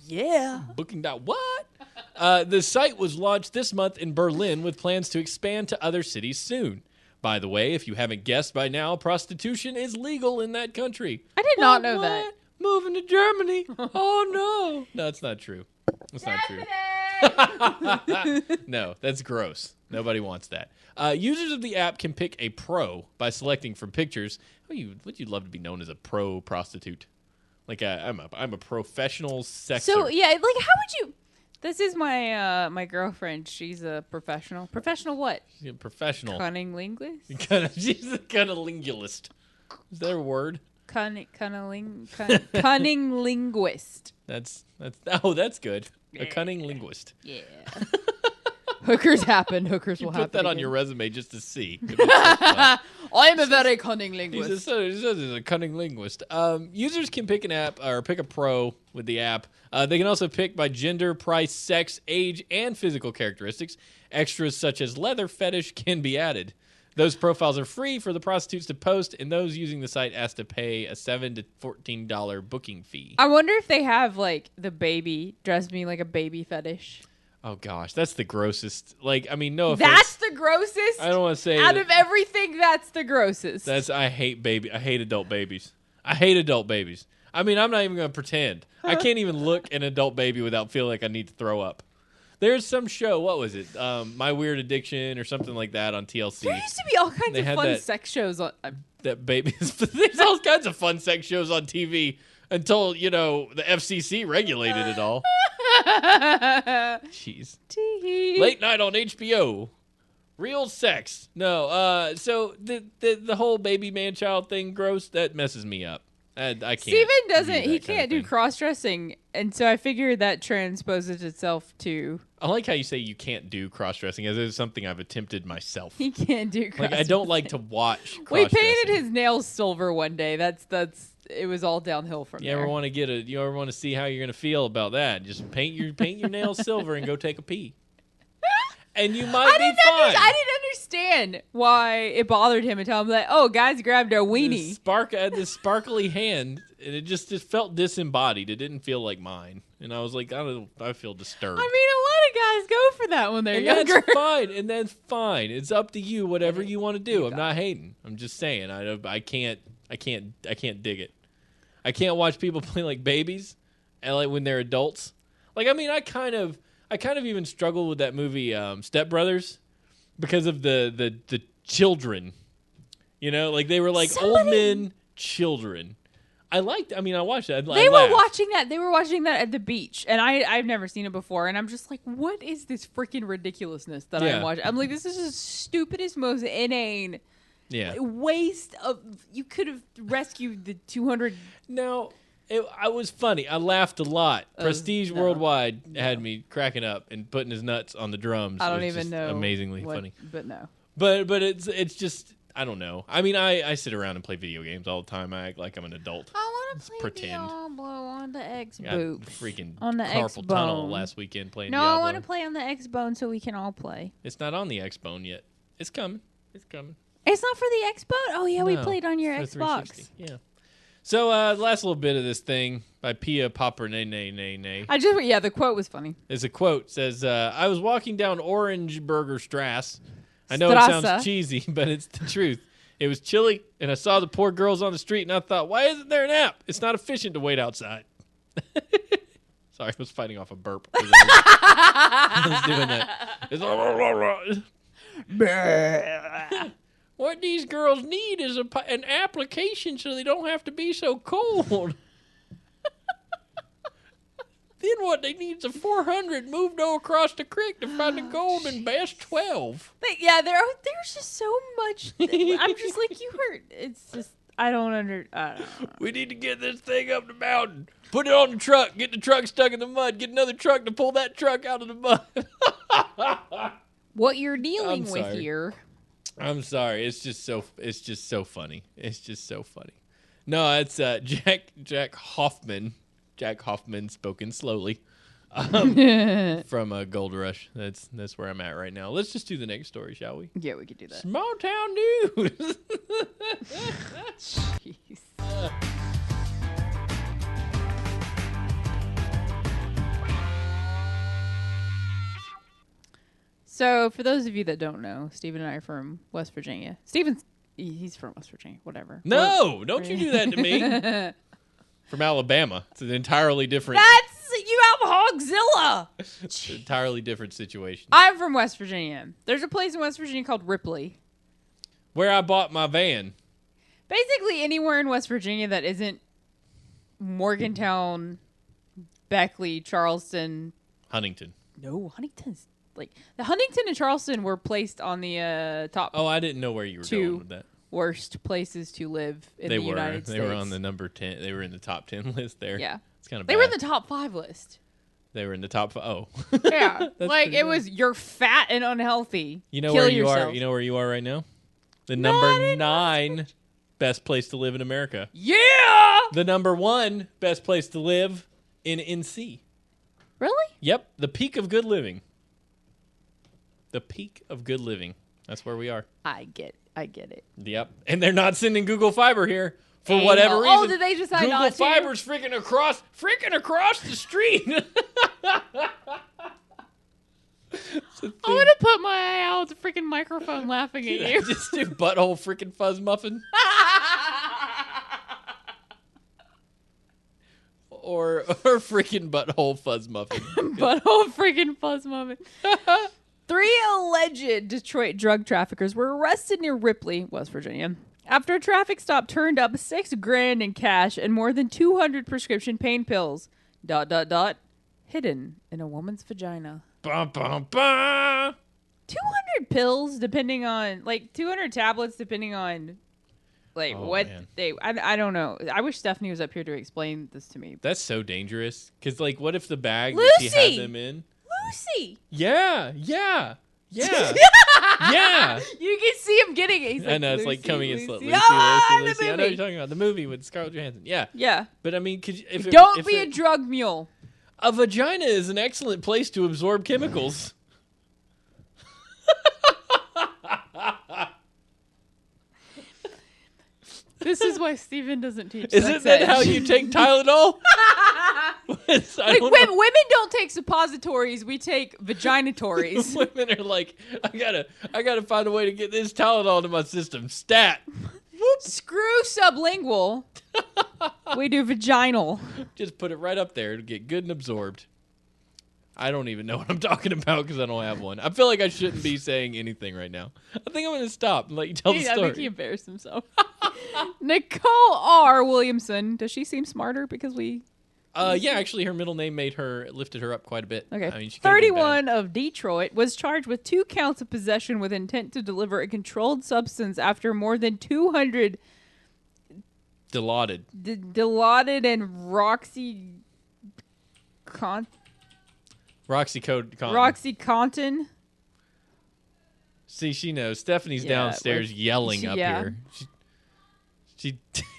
Yeah. Booking. What? The site was launched this month in Berlin with plans to expand to other cities soon. By the way, if you haven't guessed by now, prostitution is legal in that country. I did not know that. Moving to Germany. Oh, no. No, it's not true. It's not true. No, that's gross. Nobody wants that. Users of the app can pick a pro by selecting from pictures. Would you love to be known as a pro prostitute? Like I'm a professional sexer. So yeah, like how would you? This is my my girlfriend. She's a professional. Professional what? She's a professional. Cunning linguist. She's a cunnilinguist. Is that a word? Cunning linguist. That's good. A cunning linguist. Yeah. Hookers happen. Hookers will happen. Put that on again. your resume just to see. I am a very cunning linguist. He says he's a cunning linguist. Users can pick an app or pick a pro with the app. They can also pick by gender, price, sex, age, and physical characteristics. Extras such as leather fetish can be added. Those profiles are free for the prostitutes to post, and those using the site asked to pay a $7 to $14 booking fee. I wonder if they have like the baby dress me like a baby fetish. Oh gosh, that's the grossest. Like, I mean, no offense. That's the grossest. I don't want to say out of everything. That's the grossest. I hate adult babies. I hate adult babies. I mean, I'm not even going to pretend. I can't even look at an adult baby without feeling like I need to throw up. There's some show, what was it? My Weird Addiction or something like that on TLC. There used to be all kinds of fun sex shows on. That babies. There's all kinds of fun sex shows on TV until, the FCC regulated it all. Jeez. Late night on HBO. Real sex. No. So the whole baby man child thing, gross. That messes me up. I can't. Steven do doesn't. that He kind of can't do thing. cross-dressing, and so I figure that transposes itself to I like how you say you can't do cross-dressing, as it's something I've attempted myself. he can't do cross-dressing. Like, I don't like to watch We cross-dressing. painted his nails silver one day. That's it was all downhill from You there. ever want to see how you're gonna feel about that? Just paint your nails silver and go take a pee. And you might be fine. I didn't understand why it bothered him until I'm like, oh, guys grabbed our weenie. This sparkly hand, and it just felt disembodied. It didn't feel like mine, and I was like, I feel disturbed. I mean, a lot of guys go for that when they're and younger. that's fine, and that's fine. It's up to you, whatever you want to do. I'm not hating. I'm just saying, I can't dig it. I can't watch people play like babies, and like when they're adults. Like, I mean, I kind of even struggle with that movie Step Brothers because of the children. You know, like they were like old men children. I watched that. They were watching that. They were watching that at the beach, and I've never seen it before. And I'm just like, what is this freaking ridiculousness that I'm watching? I'm like, this is the stupidest, most inane waste of. You could have rescued the 200. No. I was funny. I laughed a lot. Prestige Worldwide had me cracking up and putting his nuts on the drums. I don't was even just know. Amazingly funny. But no. But it's just, I don't know. I mean, I sit around and play video games all the time. I act like I'm an adult. I want to play pretend. Diablo on the X Got boot. freaking On the carpal X-Bone. tunnel last weekend playing No, Diablo. I want to play on the X-Bone so we can all play. It's not on the X-Bone yet. It's coming. It's coming. It's not for the X-Bone? Oh, yeah, we No, played on your it's for Xbox. 360. Yeah. So, the last little bit of this thing by Pia Popper Nay Nay Nay Nay. The quote was funny. Is a quote. Says, I was walking down Orangeburger Strasse. I know it sounds cheesy, but it's the truth. It was chilly, and I saw the poor girls on the street, and I thought, why isn't there an app? It's not efficient to wait outside. Sorry, I was fighting off a burp. I was doing that. It's what these girls need is an application so they don't have to be so cold. Then what they need is a 400 moved across the creek to find the gold in Bass 12. There's just so much. I'm just like, you heard. It's just, I don't know. We need to get this thing up the mountain. Put it on the truck. Get the truck stuck in the mud. Get another truck to pull that truck out of the mud. What you're dealing with sorry. here. I'm sorry. It's just so funny. It's just so funny. No, it's Jack Hoffman. Jack Hoffman spoken slowly. From Gold Rush. That's where I'm at right now. Let's just do the next story, shall we? Yeah, we could do that. Small town news. Jeez. So, for those of you that don't know, Steven and I are from West Virginia. He's from West Virginia, whatever. No, don't you do that to me. From Alabama. It's an entirely different. You have Hogzilla. It's an entirely different situation. I'm from West Virginia. There's a place in West Virginia called Ripley. Where I bought my van. Basically, anywhere in West Virginia that isn't Morgantown, Beckley, Charleston. Huntington. No, Huntington's like the Huntington and Charleston were placed on the top. Oh, I didn't know where you were going with that. Worst places to live in the United States. They were on the number 10. They were in the top 10 list there. Yeah. It's kind of They bad. were in the top 5 list. They were in the top 5. Oh. Yeah. Like it was you're fat and unhealthy. You know Kill where you yourself. are? You know where you are right now? The number 9 best place to live in America. Yeah. The number 1 best place to live in NC. Really? Yep, the peak of good living. The peak of good living. That's where we are. I get it. Yep. And they're not sending Google Fiber here for whatever reason. Oh, did they decide Google not to? Fiber's freaking across the street. I'm gonna put my eye out the freaking microphone laughing at you. Just do butthole freaking Fuzz Muffin. or freaking butthole Fuzz Muffin. Butthole freaking Fuzz Muffin. 3 alleged Detroit drug traffickers were arrested near Ripley, West Virginia, after a traffic stop turned up $6,000 in cash and more than 200 prescription pain pills. ... hidden in a woman's vagina. Bum, bum, bum. 200 pills, depending on 200 tablets, depending on Like Oh, what man. I don't know. I wish Stephanie was up here to explain this to me. That's so dangerous. Because, like, what if the bag that she had Lucy! them in? Lucy. Yeah. Yeah. You can see him getting it. He's I like, know, it's like Lucy, coming in Lucy. slow. Lucy, Ah, Lucy, Lucy. the I know what movie. you're talking about. The movie with Scarlett Johansson. Yeah. Yeah. But, I mean, could you, if it, Don't if be it, a drug mule. a vagina is an excellent place to absorb chemicals. This is why Steven doesn't teach Isn't sex that ed. how you take Tylenol? Like women don't take suppositories, we take vaginatories. Women are like, I gotta find a way to get this Tylenol to my system. Stat. Screw sublingual. We do vaginal. Just put it right up there to get good and absorbed. I don't even know what I'm talking about because I don't have one. I feel like I shouldn't be saying anything right now. I think I'm going to stop and let you tell the I story. think he embarrassed himself. Nicole R. Williamson. Does she seem smarter because we... Yeah, actually, her middle name lifted her up quite a bit. Okay. I mean, she could've been 31 bad. of Detroit was charged with 2 counts of possession with intent to deliver a controlled substance after more than 200 Dilaudid. Dilaudid and Roxycontin. See, she knows. Stephanie's Yeah, downstairs like, yelling up yeah. here.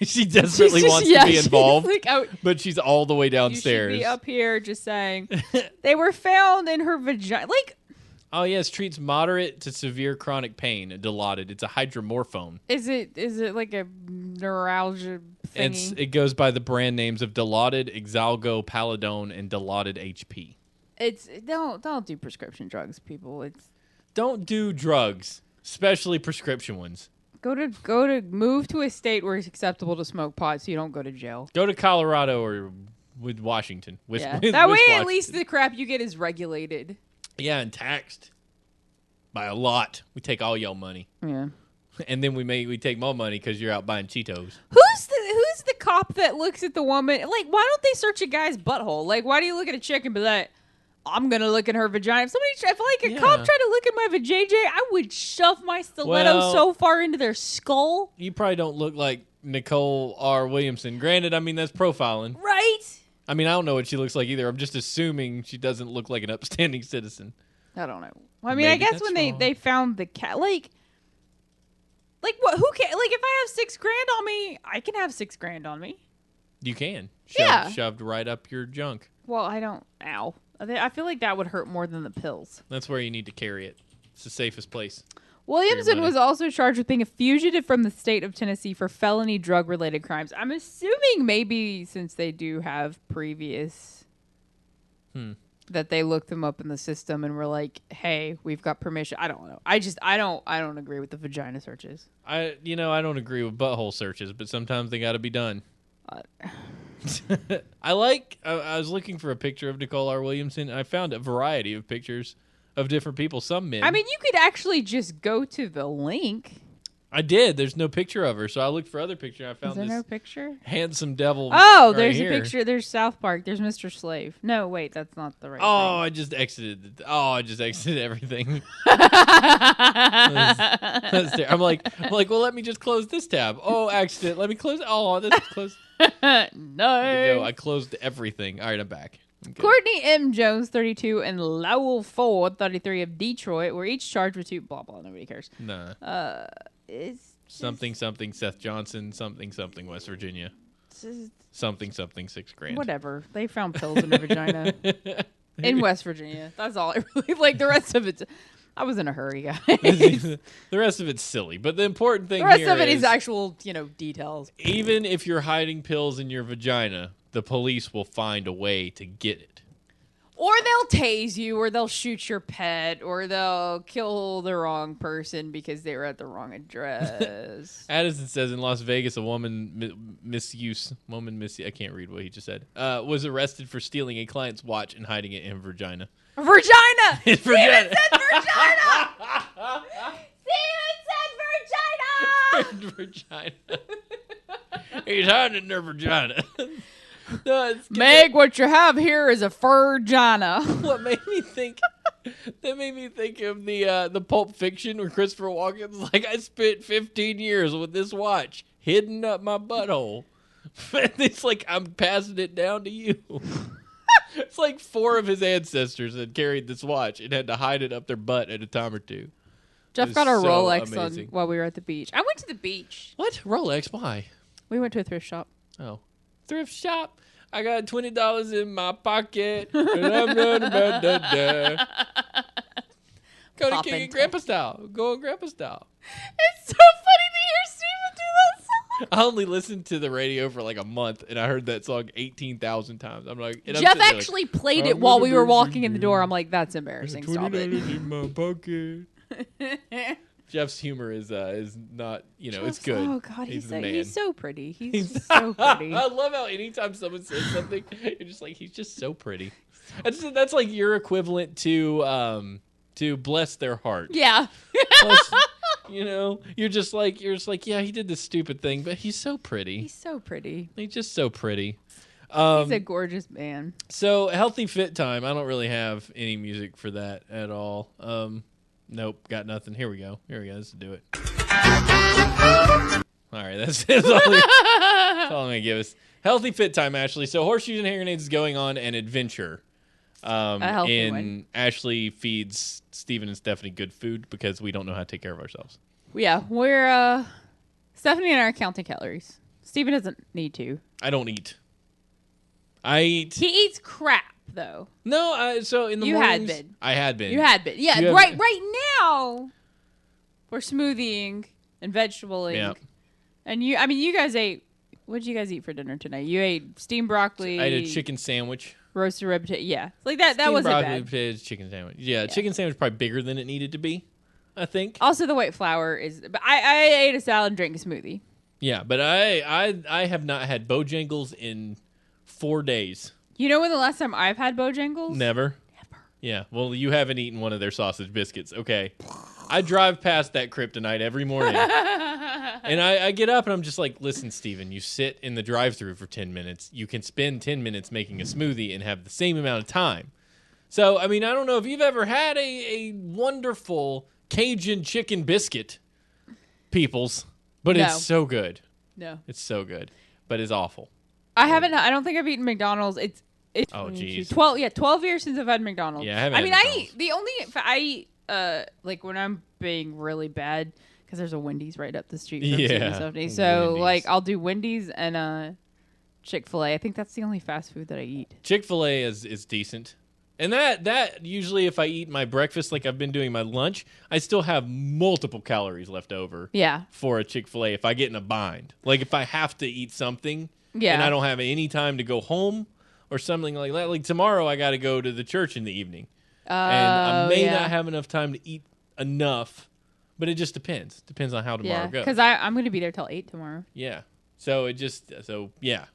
She desperately wants to be she's involved, like, but she's all the way you should downstairs. be up here just saying they were found in her vagina. Like, Oh, yes, treats moderate to severe chronic pain. Dilaudid. It's a hydromorphone. is it like a neuralgia thingy? It goes by the brand names of Dilaudid, Exalgo, Palladone, and Dilaudid HP. It's don't do prescription drugs, people. Don't do drugs, especially prescription ones. Go to move to a state where it's acceptable to smoke pot, so you don't go to jail. Go to Colorado or with Washington. Yeah. With That way, Washington. at least the crap you get is regulated. Yeah, and taxed by a lot. We take all your money, Yeah. and then we take more money because you're out buying Cheetos. Who's the cop that looks at the woman? Like, why don't they search a guy's butthole? Like, why do you look at a chick and be like, I'm gonna look at her vagina? If like a cop tried to look at my vajayjay, I would shove my stiletto so far into their skull. You probably don't look like Nicole R. Williamson. Granted, I mean, that's profiling. Right? I mean, I don't know what she looks like either. I'm just assuming she doesn't look like an upstanding citizen. I don't know. Well, I mean, I Maybe guess that's when wrong. they found the cat, like what? Who can? Like, if I have $6,000 on me, I can have $6,000 on me. You can. Shoved right up your junk. Well, I don't. Ow. I feel like that would hurt more than the pills. That's where you need to carry it. It's the safest place. Williamson money. was also charged with being a fugitive from the state of Tennessee for felony drug-related crimes. I'm assuming maybe since they do have previous, that they looked them up in the system and were like, "Hey, we've got permission." I don't know. I don't agree with the vagina searches. I don't agree with butthole searches, but sometimes they got to be done. I was looking for a picture of Nicole R. Williamson, and I found a variety of pictures of different people, some men. I mean, you could actually just go to the link. I did. There's no picture of her, so I looked for other picture. I found Is there this no picture? handsome devil. Oh, right there's here. a picture. There's South Park. There's Mr. Slave. No, wait, that's not the right Oh, thing. I just exited. I just exited everything. I'm like, well, let me just close this tab. Oh, accident. Let me close. Oh, this is closed. No. No, I closed everything. All right, I'm back. Okay. Courtney M. Jones, 32, and Lowell Ford, 33, of Detroit were each charged with 2. Blah blah. Nobody cares. Nah. It's Something Seth Johnson. Something West Virginia. Something $6,000. whatever. They found pills in her vagina in West Virginia. That's all I really like. The rest of it, I was in a hurry, guys. The rest of it's silly, but the important thing The rest here of it is actual, details. even if you're hiding pills in your vagina, the police will find a way to get it. Or they'll tase you, or they'll shoot your pet, or they'll kill the wrong person because they were at the wrong address. Addison says in Las Vegas, a woman I can't read what he just said, was arrested for stealing a client's watch and hiding it in her vagina. Vagina! In Steven vagina. said vagina! Steven said vagina! Vagina. He's hiding it in her vagina. No, it's Meg, what you have here is a vagina. what made me think. That made me think of the Pulp Fiction where Christopher Walken's like, I spent 15 years with this watch. hidden up my butthole. And it's like, I'm passing it down to you. It's like 4 of his ancestors had carried this watch and had to hide it up their butt at a time or two. Jeff got a so Rolex amazing. on while we were at the beach. I went to the beach. What? Rolex? Why? We went to a thrift shop. Oh. Thrift shop. I got $20 in my pocket. And I'm running about da. Go to King and Grandpa style. Go on Grandpa style. It's so funny to hear Steven do that song. I only listened to the radio for like a month, and I heard that song 18,000 times. I'm like, and I'm Jeff sitting there actually played it while we were walking in the door. I'm like, that's embarrassing. Stop $20 it. in my pocket. Jeff's humor is not, it's good. Oh God, he's the so, man. he's so pretty. He's so pretty. I love how anytime someone says something, you're just like, he's just so pretty. That's like your equivalent to bless their heart. Yeah. Bless, you're just like, yeah, he did this stupid thing, but he's so pretty. He's so pretty. He's just so pretty. He's a gorgeous man. So Healthy Fit Time. I don't really have any music for that at all. Nope, got nothing. Here we go. Let's do it. All right, that's all I'm gonna give us. Healthy Fit Time, Ashley. So Horseshoes and Hand Grenades is going on an adventure. A healthy one. Ashley feeds Steven and Stephanie good food because we don't know how to take care of ourselves. Yeah, we're Stephanie and I are counting calories. Steven doesn't need to. I don't eat. I eat. He eats crap though. No, so in the you mornings, had been. I had been. You had been. Yeah, right now we're smoothieing and vegetaling. Yeah. And you guys ate. What did you guys eat for dinner tonight? You ate steamed broccoli. I had a chicken sandwich. Roasted red potato. Yeah, like that. That Steamed wasn't broccoli, bad. potatoes, chicken sandwich. Yeah, chicken sandwich probably bigger than it needed to be, I think. Also, the white flour is. But I ate a salad and drank a smoothie. Yeah, but I have not had Bojangles in 4 days. You know when the last time I've had Bojangles? Never. Yeah, well, you haven't eaten one of their sausage biscuits. Okay. I drive past that kryptonite every morning. And I get up and I'm just like, listen, Steven, you sit in the drive-thru for 10 minutes. You can spend 10 minutes making a smoothie and have the same amount of time. So, I don't know if you've ever had a wonderful Cajun chicken biscuit, peoples, but No. it's so good. No. It's so good, but it's awful. I haven't. I don't think I've eaten McDonald's. It's Oh, geez. 12 years since I've had McDonald's. Yeah, I haven't had McDonald's. I eat like when I'm being really bad because there's a Wendy's right up the street from Steven. So Wendy's. like I'll do Wendy's and Chick-fil-A. I think that's the only fast food that I eat. Chick-fil-A is decent. And that usually if I eat my breakfast like I've been doing my lunch, I still have multiple calories left over. Yeah. For a Chick-fil-A if I get in a bind. Like if I have to eat something Yeah. and I don't have any time to go home or something like that. Like tomorrow I got to go to the church in the evening. And I may not have enough time to eat enough, but it just depends. Depends on how tomorrow goes. Because I'm going to be there till 8 tomorrow. Yeah. So yeah.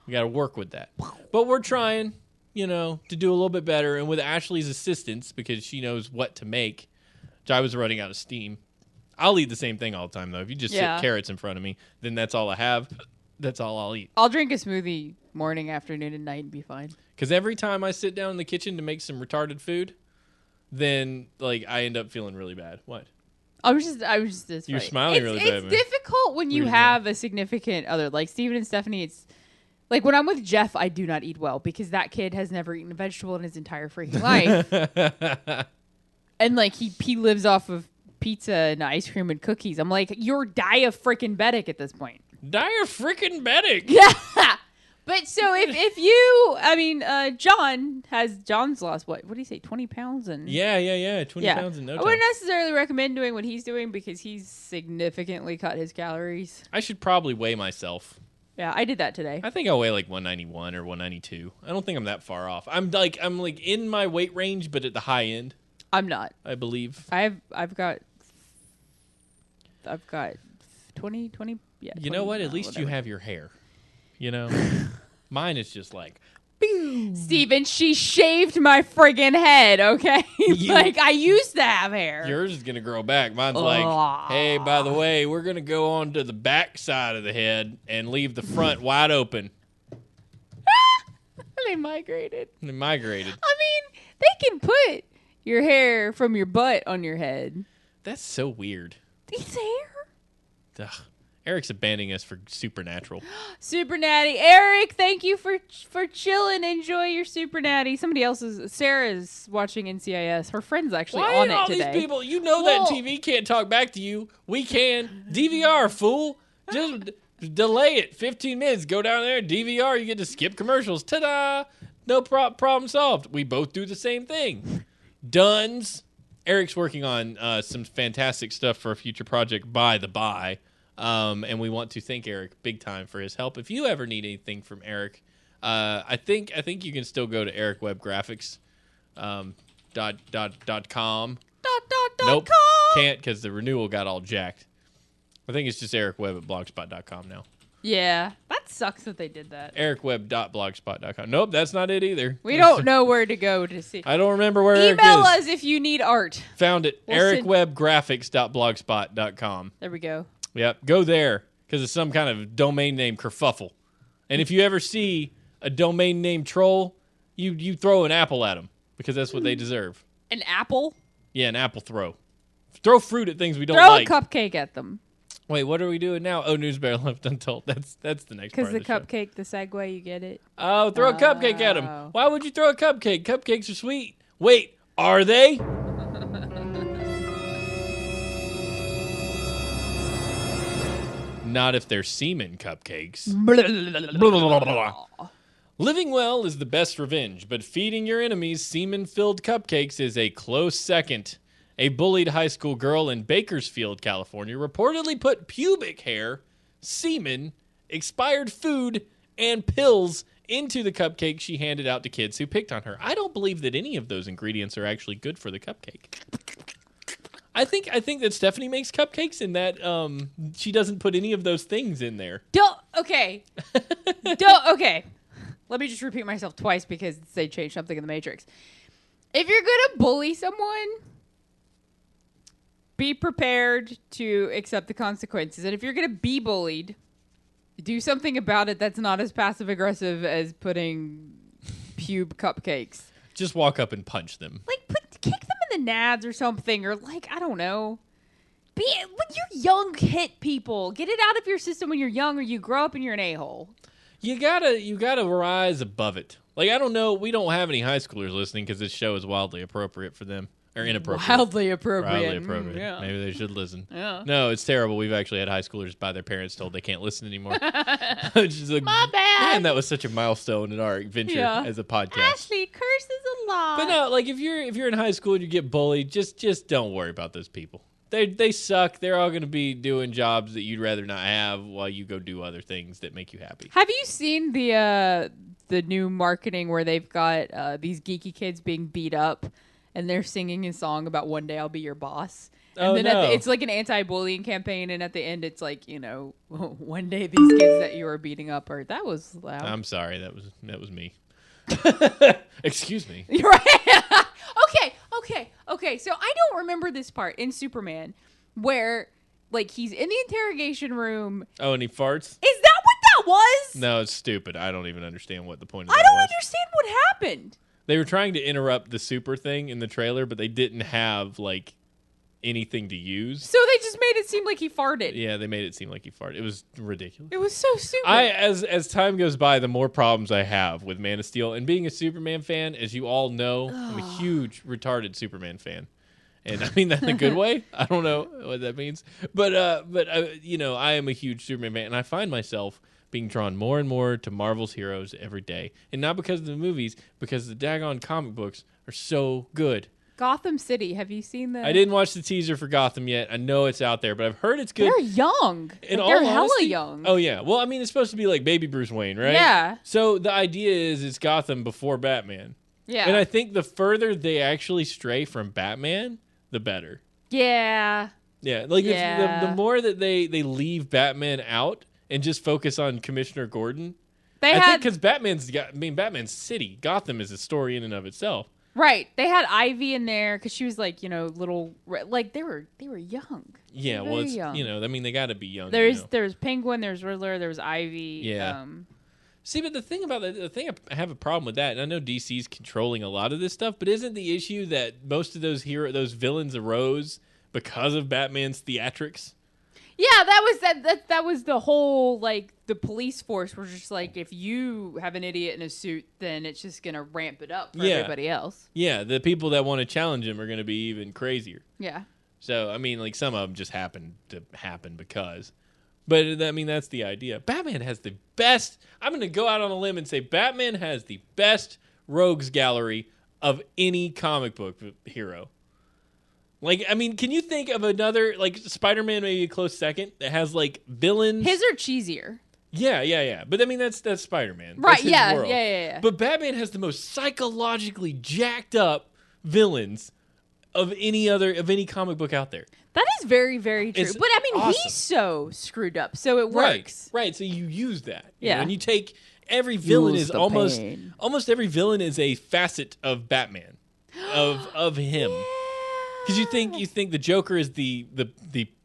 We got to work with that. But we're trying, to do a little bit better. And with Ashley's assistance, because she knows what to make, which I was running out of steam. I'll eat the same thing all the time, though. If you just sit carrots in front of me, then that's all I have. That's all I'll eat. I'll drink a smoothie morning, afternoon, and night and be fine. Because every time I sit down in the kitchen to make some retarded food, then I end up feeling really bad. What? I was just this. You're funny. smiling really bad. It's difficult when you have a significant other like Steven and Stephanie. It's like when I'm with Jeff, I do not eat well because that kid has never eaten a vegetable in his entire freaking life, and he lives off of pizza and ice cream and cookies. I'm like, you're diaphragmatic at this point. Diaphragmatic. Yeah. But so if you, John's lost what did he say, 20 pounds? And Yeah, 20 pounds in no time. I wouldn't necessarily recommend doing what he's doing because he's significantly cut his calories. I should probably weigh myself. Yeah, I did that today. I think I'll weigh 191 or 192. I don't think I'm that far off. I'm in my weight range, but at the high end. I'm not. I believe. I've got 20, yeah. You know what? At least you have your hair. Mine is just Steven, she shaved my friggin' head, okay? I used to have hair. Yours is going to grow back. Mine's hey, by the way, we're going to go on to the back side of the head and leave the front wide open. They migrated. They migrated. They can put your hair from your butt on your head. That's so weird. It's hair. Ugh. Eric's abandoning us for Supernatural. Super Natty. Eric, thank you for chilling. Enjoy your Super Natty. Sarah's watching NCIS. Her friend's actually Why on are it all today. these people? You know that TV can't talk back to you. We can. DVR, fool. Just delay it 15 minutes. Go down there, DVR. You get to skip commercials. Ta-da. No problem solved. We both do the same thing. Duns. Eric's working on some fantastic stuff for a future project, by the by. And we want to thank Eric big time for his help. If you ever need anything from Eric, I think you can still go to ericwebgraphics .com. Nope, can't because the renewal got all jacked. I think it's just ericweb@blogspot.com now. Yeah, that sucks that they did that. ericweb.blogspot.com. Nope, that's not it either. We don't know where to go to see. I don't remember where Eric is. Email us if you need art. Found it. ericwebgraphics.blogspot.com. There we go. Yep, go there because it's some kind of domain name kerfuffle. And if you ever see a domain name troll, you throw an apple at them because that's what they deserve. An apple? Yeah, an apple throw. Throw fruit at things we don't Throw like. a cupcake at them. Wait, what are we doing now? Oh, News Bear Left Untold. That's the next part Because of the the show. cupcake, the segue, you get it? Oh, throw a cupcake at him. Why would you throw a cupcake? Cupcakes are sweet. Wait, are they? Not if they're semen cupcakes. Living well is the best revenge, but feeding your enemies semen-filled cupcakes is a close second. A bullied high school girl in Bakersfield, California, reportedly put pubic hair, semen, expired food, and pills into the cupcake she handed out to kids who picked on her. I don't believe that any of those ingredients are actually good for the cupcake. I think that Stephanie makes cupcakes and that she doesn't put any of those things in there. Okay. Let me just repeat myself twice because they changed something in the Matrix. If you're going to bully someone, be prepared to accept the consequences. And if you're going to be bullied, do something about it that's not as passive-aggressive as putting pube cupcakes. Just walk up and punch them. Like, kick them in the nads or something. Or, like, I don't know. When you're young, hit people. Get it out of your system when you're young or you grow up and you're an a-hole. You gotta rise above it. Like, I don't know. We don't have any high schoolers listening because this show is wildly appropriate for them. Or inappropriate. Wildly appropriate. Wildly appropriate. Yeah. Maybe they should listen. Yeah. No, it's terrible. We've actually had high schoolers by their parents told they can't listen anymore. Which is like, My bad. Man, that was such a milestone in our venture as a podcast. Ashley curses a lot. But no, like if you're in high school and you get bullied, just don't worry about those people. They suck. They're all going to be doing jobs that you'd rather not have while you go do other things that make you happy. Have you seen the new marketing where they've got these geeky kids being beat up and they're singing a song about one day I'll be your boss? And then it's like an anti-bullying campaign, and at the end it's like, one day these kids that you are beating up are... That was loud. I'm sorry. That was me. Excuse me. You're right. Okay. So I don't remember this part in Superman where, like, he's in the interrogation room. Oh, and he farts? Is that what that was? No, it's stupid. I don't even understand what the point of that I don't was. understand what happened. They were trying to interrupt the super thing in the trailer, but they didn't have, like, anything to use. So they just made it seem like he farted. Yeah, they made it seem like he farted. It was ridiculous. It was so stupid. As time goes by, the more problems I have with Man of Steel. And being a Superman fan, as you all know, I'm a huge retarded Superman fan. And I mean that in a good way. I don't know what that means. But I am a huge Superman fan. And I find myself being drawn more and more to Marvel's heroes every day. And not because of the movies, because the daggone comic books are so good. Gotham City. Have you seen the... I didn't watch the teaser for Gotham yet. I know it's out there, but I've heard it's good. They're young. They're hella young. Oh, yeah. Well, I mean, it's supposed to be like baby Bruce Wayne, right? Yeah. So the idea is it's Gotham before Batman. Yeah. And I think the further they actually stray from Batman, the better. Yeah. Yeah. Like Yeah. The more that they leave Batman out and just focus on Commissioner Gordon. I think because Batman's city. Gotham is a story in and of itself. Right. They had Ivy in there because she was like, little, like they were young. Yeah. Well, it's, young. they got to be young. There's Penguin, there's Riddler, there's Ivy. Yeah. See, but the thing about the thing I have a problem with that, and I know DC's controlling a lot of this stuff, but isn't the issue that most of those villains arose because of Batman's theatrics? Yeah, that was the whole, like, the police force was just like, if you have an idiot in a suit, then it's just going to ramp it up for everybody else. Yeah, the people that want to challenge him are going to be even crazier. Yeah. So, I mean, like, some of them just happen to happen because. But, I mean, that's the idea. Batman has the best. I'm going to go out on a limb and say Batman has the best rogues gallery of any comic book hero. Like, I mean, can you think of another, like, Spider-Man maybe a close second that has, like, villains? His are cheesier. Yeah. But, I mean, that's Spider-Man. Right, That's his yeah, world. yeah. But Batman has the most psychologically jacked up villains of any comic book out there. That is very, very true. It's but, I mean, awesome. he's so screwed up, so it works. Right. So you use that. Yeah. And you take every villain Use is the almost pain. every villain is a facet of Batman. of him. Because you think the Joker is the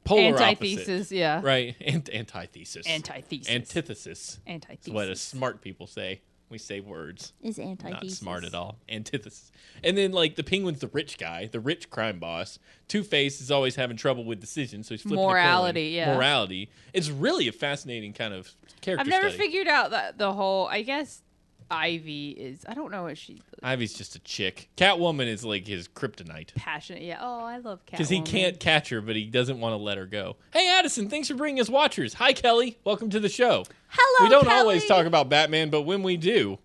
polar Antithesis, opposite. yeah. Right. Antithesis. Antithesis. Antithesis. Antithesis. That's what us smart people say. We say words. Is antithesis. Not smart at all. Antithesis. And then, like, the Penguin's the rich guy, the rich crime boss. Two-Face is always having trouble with decisions, so he's flipping Morality, a coin. yeah. Morality. It's really a fascinating kind of character I've never study. figured out that the whole, I guess Ivy is, I don't know what she's Ivy's just a chick. Catwoman is, like, his kryptonite. passionate. Yeah. Oh, I love Catwoman. Because he can't catch her, but he doesn't want to let her go. Hey, Addison, thanks for bringing us watchers. Hi, Kelly. Welcome to the show. Hello, We don't Kelly. always talk about Batman, but when we do,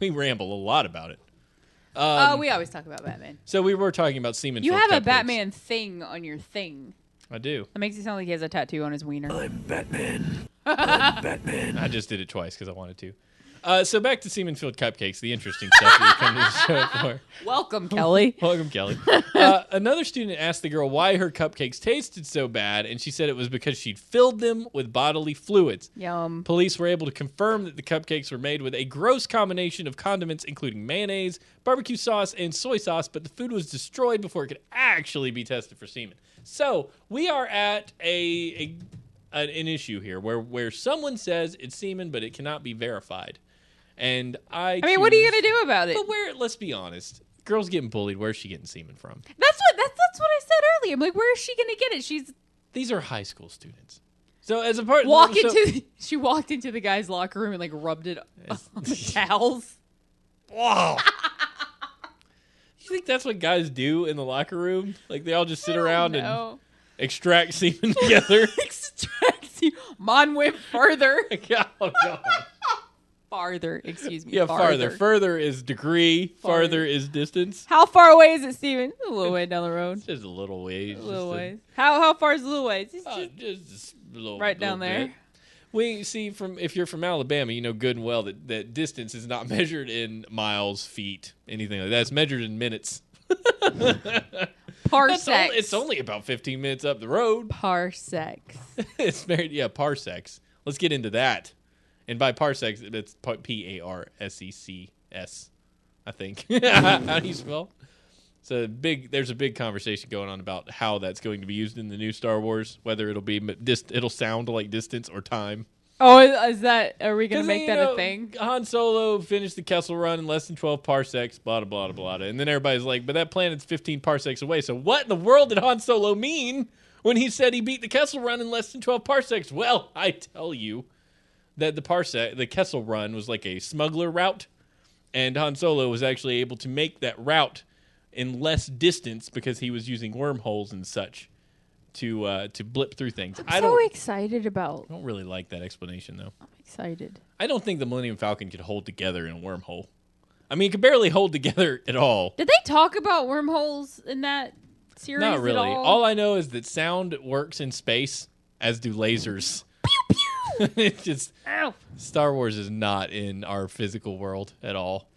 we ramble a lot about it. We always talk about Batman. So we were talking about semen. You filled have a cupcakes. Batman thing on your thing. I do. That makes it sound like he has a tattoo on his wiener. I'm Batman. I'm Batman. I just did it twice because I wanted to. So back to semen-filled cupcakes, the interesting stuff that you come to the show for. Welcome, Kelly. Welcome, Kelly. Another student asked the girl why her cupcakes tasted so bad, and she said it was because she'd filled them with bodily fluids. Yum. Police were able to confirm that the cupcakes were made with a gross combination of condiments, including mayonnaise, barbecue sauce, and soy sauce, but the food was destroyed before it could actually be tested for semen. So we are at an issue here where someone says it's semen, but it cannot be verified. And I mean, what are you gonna do about it? But let's be honest. Girl's getting bullied. Where's she getting semen from? That's what I said earlier. I'm like, where is she gonna get it? These are high school students. So as a part, She walked into the guy's locker room and like rubbed it on the towels. Wow. You think that's what guys do in the locker room? Like they all just sit around and extract semen together? Mon went further. Oh, God. Farther, excuse me. Yeah, farther. Further is degree. Farther is distance. How far away is it, Steven? A little way down the road. It's just a little ways. A little ways. How far is a little ways? It's Just a little, right down little there. bit. We see if you're from Alabama, you know good and well that distance is not measured in miles, feet, anything like that. It's measured in minutes. Parsecs. It's only about 15 minutes up the road. Parsecs. It's very, parsecs. Let's get into that. And by parsecs, it's P-A-R-S-E-C-S, I think. How do you spell? There's a big conversation going on about how that's going to be used in the new Star Wars, whether it'll sound like distance or time. Oh, are we going to make that a thing? Han Solo finished the Kessel Run in less than 12 parsecs, blah, blah, blah, blah. And then everybody's like, but that planet's 15 parsecs away. So what in the world did Han Solo mean when he said he beat the Kessel Run in less than 12 parsecs? Well, I tell you that the Kessel Run was like a smuggler route, and Han Solo was actually able to make that route in less distance because he was using wormholes and such to blip through things. I'm so excited about. I don't really like that explanation, though. I'm excited. I don't think the Millennium Falcon could hold together in a wormhole. I mean, it could barely hold together at all. Did they talk about wormholes in that series? Not really. At all? All I know is that sound works in space, as do lasers. Pew pew. It's just Star Wars is not in our physical world at all.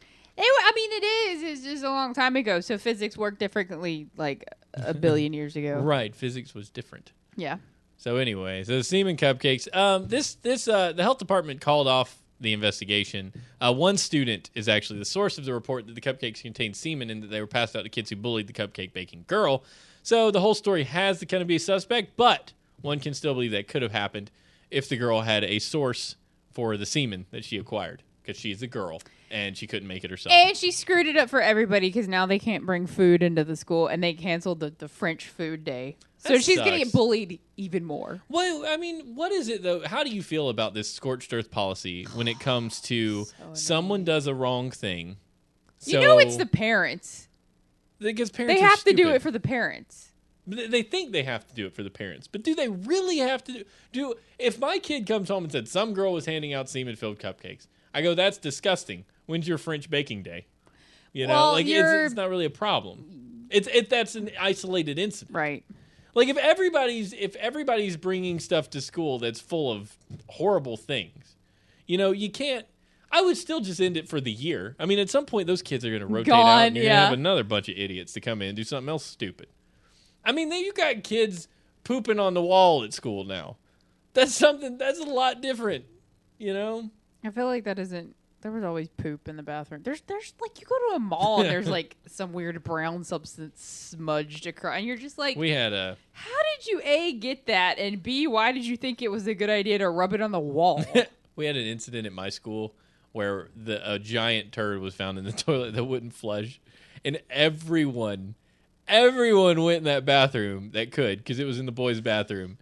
It is. It's just a long time ago, so physics worked differently, like a billion years ago. Right, physics was different. Yeah. So anyway, the semen cupcakes. The health department called off the investigation. One student is actually the source of the report that the cupcakes contained semen and that they were passed out to kids who bullied the cupcake baking girl. So the whole story has to kind of be a suspect, but one can still believe that could have happened if the girl had a source for the semen that she acquired, because she's a girl. and she couldn't make it herself. And she screwed it up for everybody because now they can't bring food into the school, and they canceled the French food day. So she's going to get bullied even more. Well, I mean, what is it, though? How do you feel about this scorched earth policy when it comes to someone does a wrong thing? So, you know it's the parents. Because parents They are have to do stupid. it for the parents. They think they have to do it for the parents. But do they really have to do if my kid comes home and said some girl was handing out semen-filled cupcakes, I go, that's disgusting. When's your French baking day? You know, Well, like it's not really a problem. That's an isolated incident. Right. Like if everybody's bringing stuff to school that's full of horrible things, you know, you can't. I would still just end it for the year. I mean, at some point, those kids are going to rotate out, and you're going to have another bunch of idiots to come in and do something else stupid. I mean, you got kids pooping on the wall at school now. That's a lot different, you know. I feel like that isn't. There was always poop in the bathroom. There's like you go to a mall and there's like some weird brown substance smudged across, and you're just like, we had how did you A, get that, and B, why did you think it was a good idea to rub it on the wall? We had an incident at my school where a giant turd was found in the toilet that wouldn't flush, and everyone went in that bathroom that could because it was in the boys' bathroom.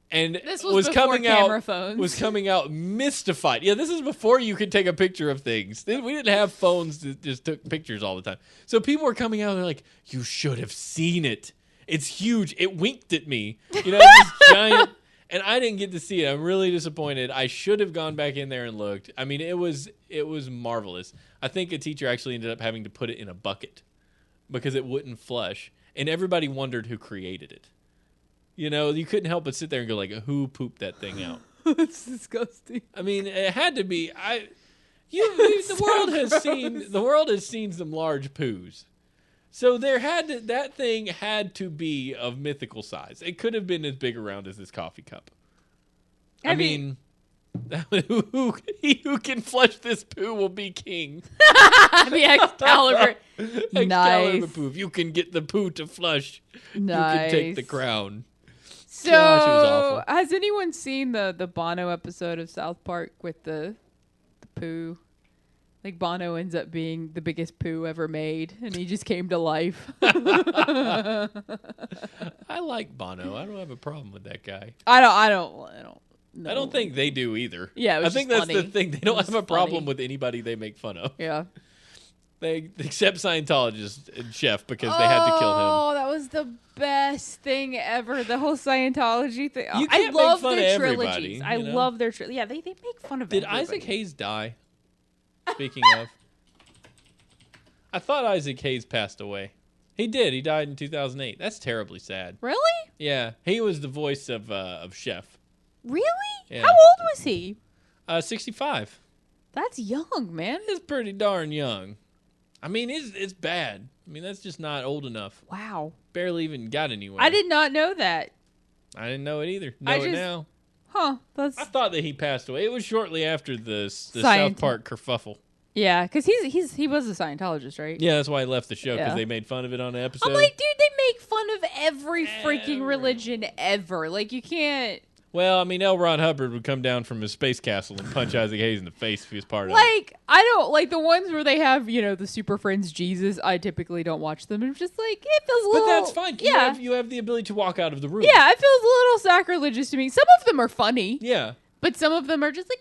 And this was before camera phones. Was coming out mystified. Yeah, this is before you could take a picture of things. We didn't have phones that just took pictures all the time. So people were coming out and they're like, you should have seen it. It's huge. It winked at me. You know, this giant. And I didn't get to see it. I'm really disappointed. I should have gone back in there and looked. I mean, it was marvelous. I think a teacher actually ended up having to put it in a bucket because it wouldn't flush. And everybody wondered who created it. You know, you couldn't help but sit there and go like, who pooped that thing out? That's disgusting. I mean, it had to be. The world has seen some large poos. So that thing had to be of mythical size. It could have been as big around as this coffee cup. I mean who can flush this poo will be king. The Excalibur. Excalibur poo. If you can get the poo to flush, you can take the crown. So, Gosh, it was awful. Has anyone seen the Bono episode of South Park with the poo? Like, Bono ends up being the biggest poo ever made, and he just came to life. I like Bono. I don't have a problem with that guy. I don't know. I don't think they do either. Yeah, I think that's funny. the thing. They don't have a problem with anybody they make fun of. Yeah. They except Scientologist and Chef because they had to kill him. Oh, that was the best thing ever. The whole Scientology thing. You I can't love make fun their of everybody, trilogies. you I know? love their trilogies. Yeah, they make fun of Did everybody. Isaac Hayes die? Speaking of. I thought Isaac Hayes passed away. He did. He died in 2008. That's terribly sad. Really? Yeah. He was the voice of Chef. Really? Yeah. How old was he? 65. That's young, man. It's pretty darn young. I mean, it's bad. I mean, that's just not old enough. Wow. Barely even got anywhere. I did not know that. I didn't know it either. Know it now. Huh. I thought that he passed away. It was shortly after the South Park kerfuffle. Yeah, because he was a Scientologist, right? Yeah, that's why he left the show, because Yeah. they made fun of it on the episode. I'm like, dude, they make fun of every freaking religion ever. Like, you can't... Well, I mean, L. Ron Hubbard would come down from his space castle and punch Isaac Hayes in the face if he was part of it. Like, I don't... Like, the ones where they have, you know, the Super Friends Jesus, I typically don't watch them. It's just like, it feels a little... But that's fine. Yeah. You have the ability to walk out of the room. Yeah, it feels a little sacrilegious to me. Some of them are funny. Yeah. But some of them are just like,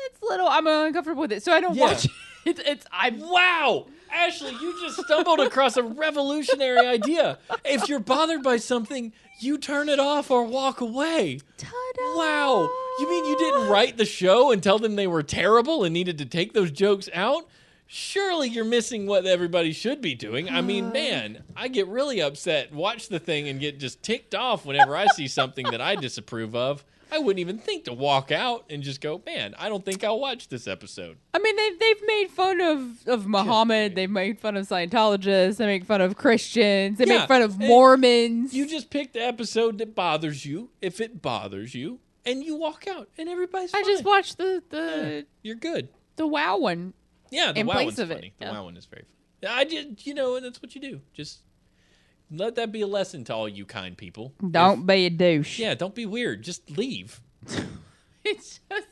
it's a little... I'm uncomfortable with it, so I don't watch it. Wow! Ashley, you just stumbled across a revolutionary idea. If you're bothered by something, you turn it off or walk away. Ta-da! Wow. You mean you didn't write the show and tell them they were terrible and needed to take those jokes out? Surely you're missing what everybody should be doing. I mean, man, I get really upset, watch the thing, and get just ticked off whenever I see something that I disapprove of. I wouldn't even think to walk out and just go, man, I don't think I'll watch this episode. I mean, they've made fun of Muhammad. They've made fun of Scientologists. They make fun of Christians. They make fun of Mormons. You just pick the episode that bothers you, if it bothers you, and you walk out, and everybody's fine. I just watched the You're good. the WoW one. Yeah, the in WoW place one's of it. funny. The Yeah. WoW one is very funny. I just, and that's what you do. Just let that be a lesson to all you kind people. Don't be a douche. Yeah, don't be weird. Just leave. It's just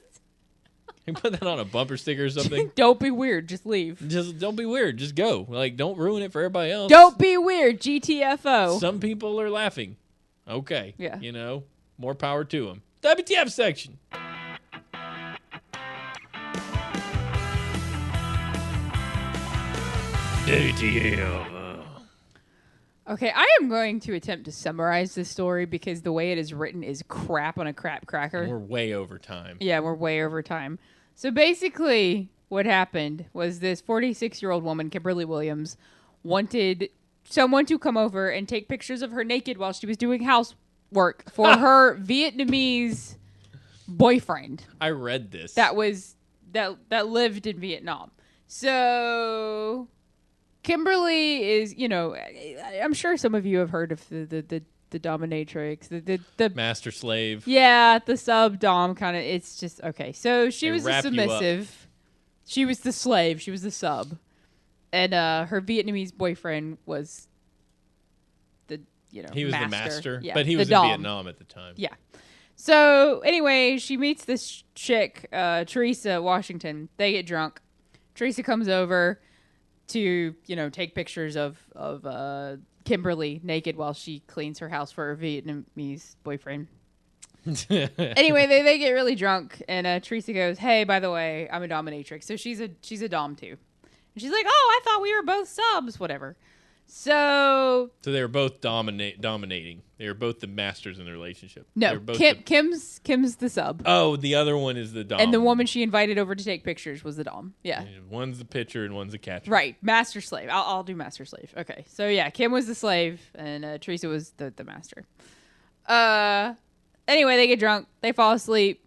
You put that on a bumper sticker or something. Don't be weird. Just leave. Just don't be weird. Just go. Like, don't ruin it for everybody else. Don't be weird. GTFO. Some people are laughing. Okay. Yeah. You know, more power to them. WTF section. WTF. Okay, I am going to attempt to summarize this story because the way it is written is crap on a crap cracker. We're way over time. Yeah, we're way over time. So basically, what happened was this 46-year-old woman, Kimberly Williams, wanted someone to come over and take pictures of her naked while she was doing housework for her Vietnamese boyfriend. I read this. That lived in Vietnam. So Kimberly is, you know, I'm sure some of you have heard of the dominatrix, the master slave. Yeah, the sub dom kind of. It's just okay. So she was a submissive. She was the slave. She was the sub, and her Vietnamese boyfriend was he was master. the master, yeah, but he was in Vietnam at the time. Yeah. So anyway, she meets this chick, Teresa Washington. They get drunk. Teresa comes over to, take pictures of Kimberly naked while she cleans her house for her Vietnamese boyfriend. Anyway, they get really drunk, and Teresa goes, "Hey, by the way, I'm a dominatrix." So she's a dom too. And she's like, "Oh, I thought we were both subs, whatever." So they were both dominating. They were both the masters in the relationship. No, Kim's the sub. Oh, the other one is the dom. And the woman she invited over to take pictures was the dom. Yeah. One's the pitcher and one's the catcher. Right. Master slave. I'll do master slave. Okay. So yeah, Kim was the slave and Teresa was the master. Anyway, they get drunk. They fall asleep.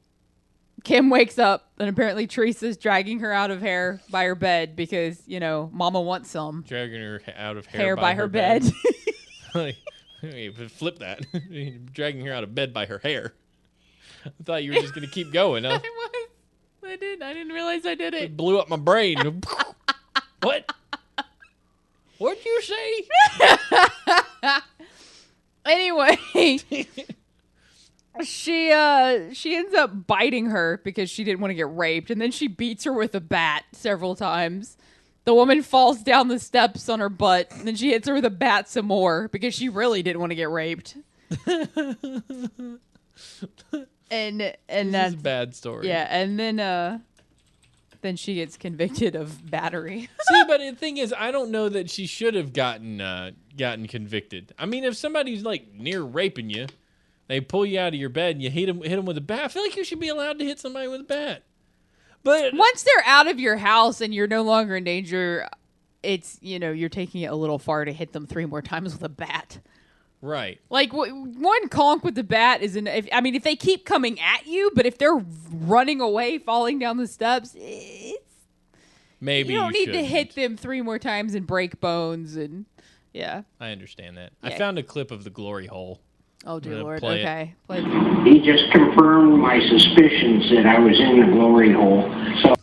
Kim wakes up and apparently Teresa's dragging her out of hair by her bed because, mama wants some. Dragging her out of hair by her bed. Flip that. Dragging her out of bed by her hair. I thought you were just going to keep going. Huh? I did. I didn't realize I did it. It blew up my brain. What? What'd you say? Anyway, she ends up biting her because she didn't want to get raped, and then she beats her with a bat several times. The woman falls down the steps on her butt, and then she hits her with a bat some more because she really didn't want to get raped. and that's a bad story. Yeah, and then she gets convicted of battery. See, but the thing is, I don't know that she should have gotten convicted. I mean, if somebody's like near raping you, they pull you out of your bed and you hit them with a bat. I feel like you should be allowed to hit somebody with a bat. But once they're out of your house and you're no longer in danger, it's, you're taking it a little far to hit them 3 more times with a bat. Right. Like, one conk with the bat is if they keep coming at you, but if they're running away, falling down the steps, maybe you don't need to hit them 3 more times and break bones. And yeah. I understand that. Yeah. I found a clip of the glory hole. Oh, dear Lord. Okay. He just confirmed my suspicions that I was in the glory hole. So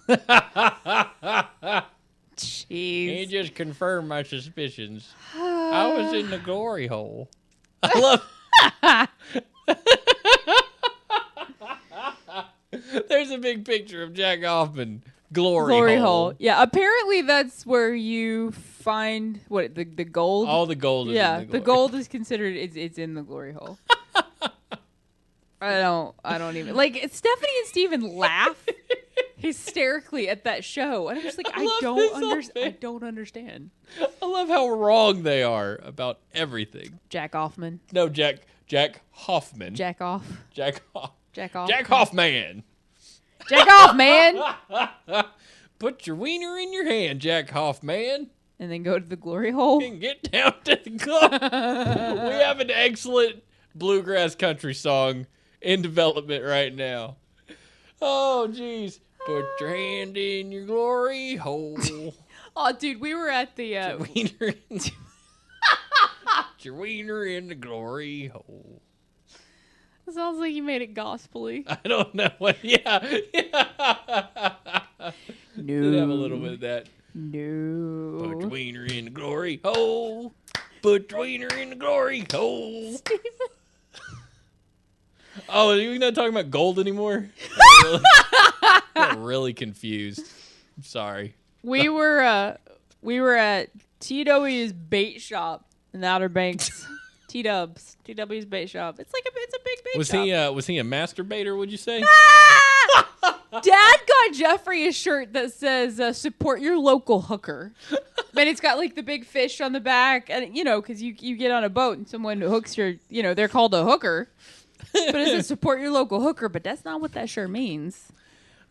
Jeez. He just confirmed my suspicions. I was in the glory hole. I love... There's a big picture of Jack Hoffman. Glory hole. Yeah, apparently that's where you find the gold. All the gold is in the gold is considered it's in the glory hole. I don't even like Stephanie and Steven laugh hysterically at that show. And I'm just like, I don't understand. I love how wrong they are about everything. Jack Hoffman. No, Jack Hoffman. Jack off. Jack off. Jack off. Jack Hoffman. Jack off, man. Put your wiener in your hand, Jack Hoffman. And then go to the glory hole. And get down to the club. We have an excellent bluegrass country song in development right now. Oh, jeez. Put your hand in your glory hole. Oh, dude, we were at the... Put your wiener in the glory hole. It sounds like you made it gospel-y. I don't know what... Yeah. No. Did have a little bit of that. No. Put your wiener in the glory hole. Put your wiener in the glory hole. Steven. Oh, are you not talking about gold anymore? got really confused. I'm sorry. We were at TW's bait shop in the Outer Banks. TW's bait shop. It's a big bait shop. Was he a masturbator, would you say? Dad got Jeffrey a shirt that says support your local hooker. But it's got like the big fish on the back, and because you get on a boat and someone hooks your, they're called a hooker. But it says support your local hooker, but that's not what that shirt means.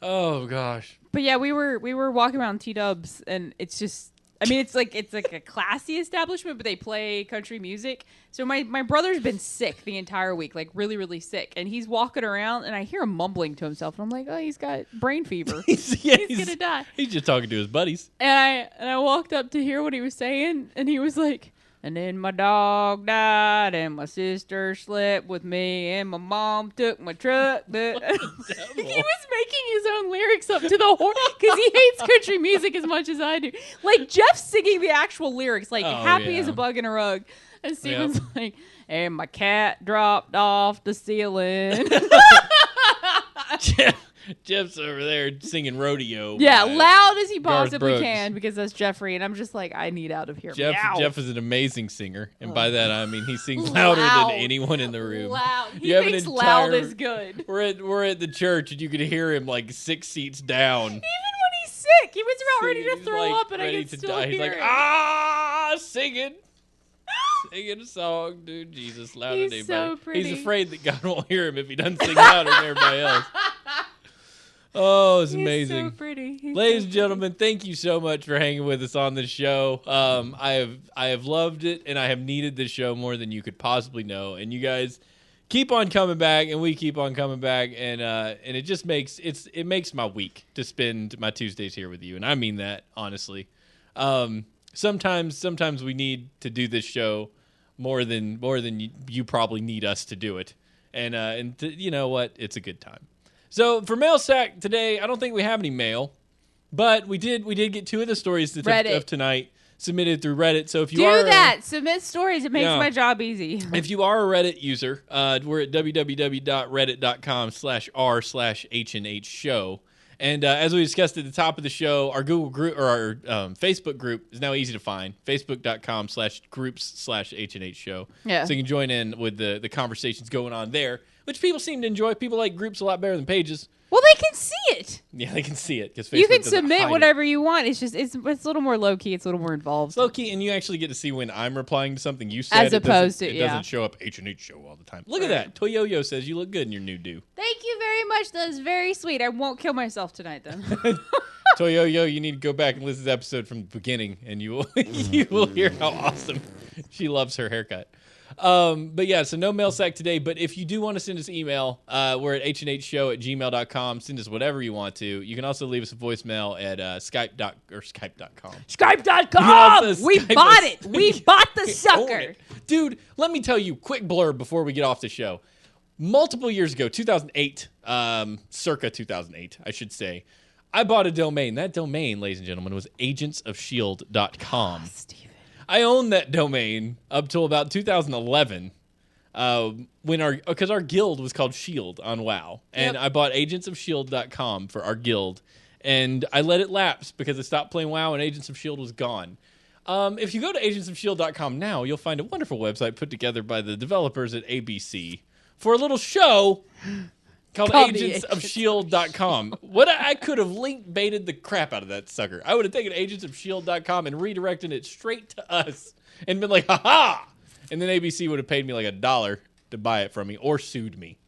Oh gosh. But yeah, we were walking around T-Dubs, and it's just, it's like a classy establishment, but they play country music. So my brother's been sick the entire week, like really, really sick. And he's walking around, and I hear him mumbling to himself. And I'm like, oh, he's got brain fever. He's going to die. He's just talking to his buddies. And I walked up to hear what he was saying, and he was like, and then my dog died, and my sister slept with me, and my mom took my truck. He was making his own lyrics up to the horn because he hates country music as much as I do. Like, Jeff's singing the actual lyrics, like happy as a bug in a rug. And Steven's like, and my cat dropped off the ceiling. Jeff's over there singing rodeo. Yeah, loud as he possibly can, because that's Jeffrey, and I'm just like, I need out of here. Jeff is an amazing singer, and by that I mean he sings louder than anyone in the room. Loud. He thinks loud is good. We're at the church, and you could hear him like 6 seats down. Even when he's sick, he was about ready to throw up, and I can still hear He's like, him. singing a song, dude. Jesus, louder than anybody. So pretty. He's afraid that God won't hear him if he doesn't sing louder than everybody else. Oh, it's amazing. He's so pretty. Ladies and gentlemen, thank you so much for hanging with us on this show. I have loved it, and I have needed this show more than you could possibly know. And you guys keep on coming back, and we keep on coming back, and it just makes it makes my week to spend my Tuesdays here with you, and I mean that honestly. Sometimes we need to do this show more than you probably need us to do it, and you know what? It's a good time. So for mail sack today, I don't think we have any mail, but we did get 2 of the stories of tonight submitted through Reddit. So if you submit stories. It makes my job easy. If you are a Reddit user, we're at www.reddit.com/r/HNH show. And as we discussed at the top of the show, our Google group or our Facebook group is now easy to find. Facebook.com/groups/HNH show. Yeah. So you can join in with the conversations going on there, which people seem to enjoy. People like groups a lot better than pages. Well, they can see it. Yeah, they can see it. You can submit whatever you want. It's just it's a little more low key. It's a little more involved. It's low key, and you actually get to see when I'm replying to something you said. As opposed to it doesn't show up H&H show all the time. Look at that. Toyoyo says you look good in your new do. Thank you very much. That is very sweet. I won't kill myself tonight then. Toyoyo, you need to go back and listen to the episode from the beginning, and you will hear how awesome she loves her haircut. But yeah, so no mail sack today, but if you do want to send us email, we're at hnhshow@gmail.com. Send us whatever you want to. You can also leave us a voicemail at skype.com. Skype.com! We bought it! We bought the sucker! Dude, let me tell you, quick blurb before we get off the show. Multiple years ago, 2008, circa 2008, I should say, I bought a domain. That domain, ladies and gentlemen, was agentsofshield.com. I owned that domain up till about 2011, because our guild was called Shield on WoW, and I bought agentsofshield.com for our guild, and I let it lapse because I stopped playing WoW and Agents of Shield was gone. If you go to agentsofshield.com now, you'll find a wonderful website put together by the developers at ABC for a little show called agentsofshield.com. What I could have link baited the crap out of that sucker. I would have taken agentsofshield.com and redirected it straight to us and been like, ha-ha! And then ABC would have paid me like $1 to buy it from me or sued me.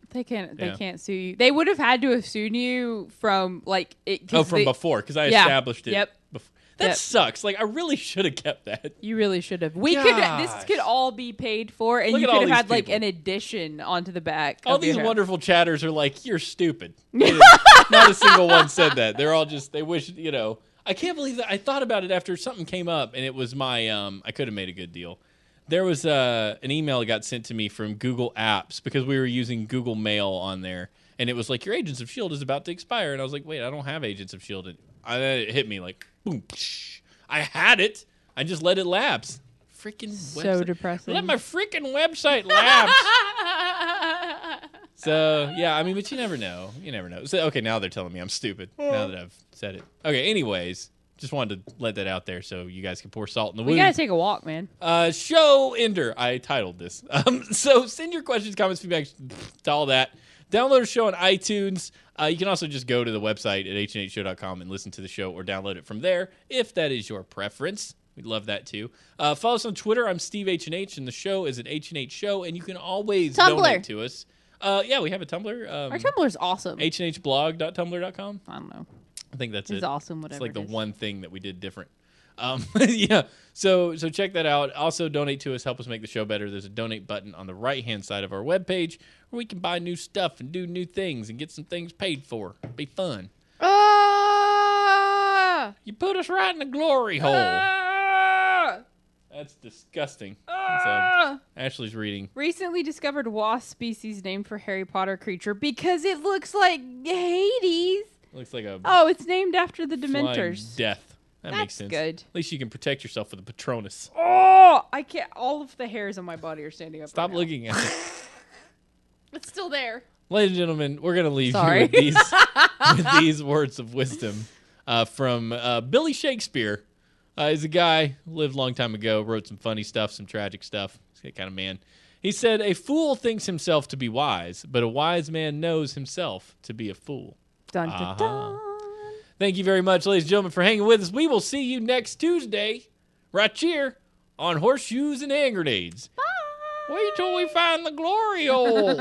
They can't sue you. They would have had to have sued you from like it. Before, because I established it. Yep. Before. That sucks. Like, I really should have kept that. You really should have. This could all be paid for, and you could have had like an addition onto the back. All these wonderful chatters are like, you're stupid. Not a single one said that. They're all just, they wish, I can't believe that. I thought about it after something came up, and it was my, I could have made a good deal. There was an email that got sent to me from Google Apps because we were using Google Mail on there, and it was like, your Agents of S.H.I.E.L.D. is about to expire. And I was like, wait, I don't have Agents of S.H.I.E.L.D. It hit me like, boom. I had it. I just let it lapse. Freaking website. So depressing. Let my freaking website lapse. So, yeah, I mean, but you never know. You never know. So, okay, now they're telling me I'm stupid now that I've said it. Okay, anyways, just wanted to let that out there so you guys can pour salt in the wound. We gotta take a walk, man. Show Ender. I titled this. So send your questions, comments, feedback to all that. Download the show on iTunes. You can also just go to the website at hnhshow.com and listen to the show or download it from there if that is your preference. We'd love that too. Follow us on Twitter. I'm Steve H&H, and the show is at H&H Show, and you can always donate to us. Yeah, we have a Tumblr. Our Tumblr's awesome. HNHblog.tumblr.com. I don't know. I think that's It's it. awesome, whatever. It's like the one thing that we did different. Yeah. So check that out. Also, donate to us. Help us make the show better. There's a donate button on the right-hand side of our webpage where we can buy new stuff and do new things and get some things paid for. Be fun. You put us right in the glory hole. That's disgusting. So, Ashley's reading. Recently discovered wasp species named for Harry Potter creature because it looks like Hades. Looks like a it's named after the flying Dementors. death. That makes sense. Good. At least you can protect yourself with a Patronus. Oh, I can't. All of the hairs on my body are standing up. Stop right looking at it. now. It's still there. Ladies and gentlemen, we're going to leave Sorry. you with these words of wisdom from Billy Shakespeare. He's a guy who lived a long time ago, wrote some funny stuff, some tragic stuff. He's that kind of man. He said, "A fool thinks himself to be wise, but a wise man knows himself to be a fool." Dun, dun, dun. Thank you very much, ladies and gentlemen, for hanging with us. We will see you next Tuesday, right here on Horseshoes and Hand Grenades. Bye. Wait till we find the glory hole.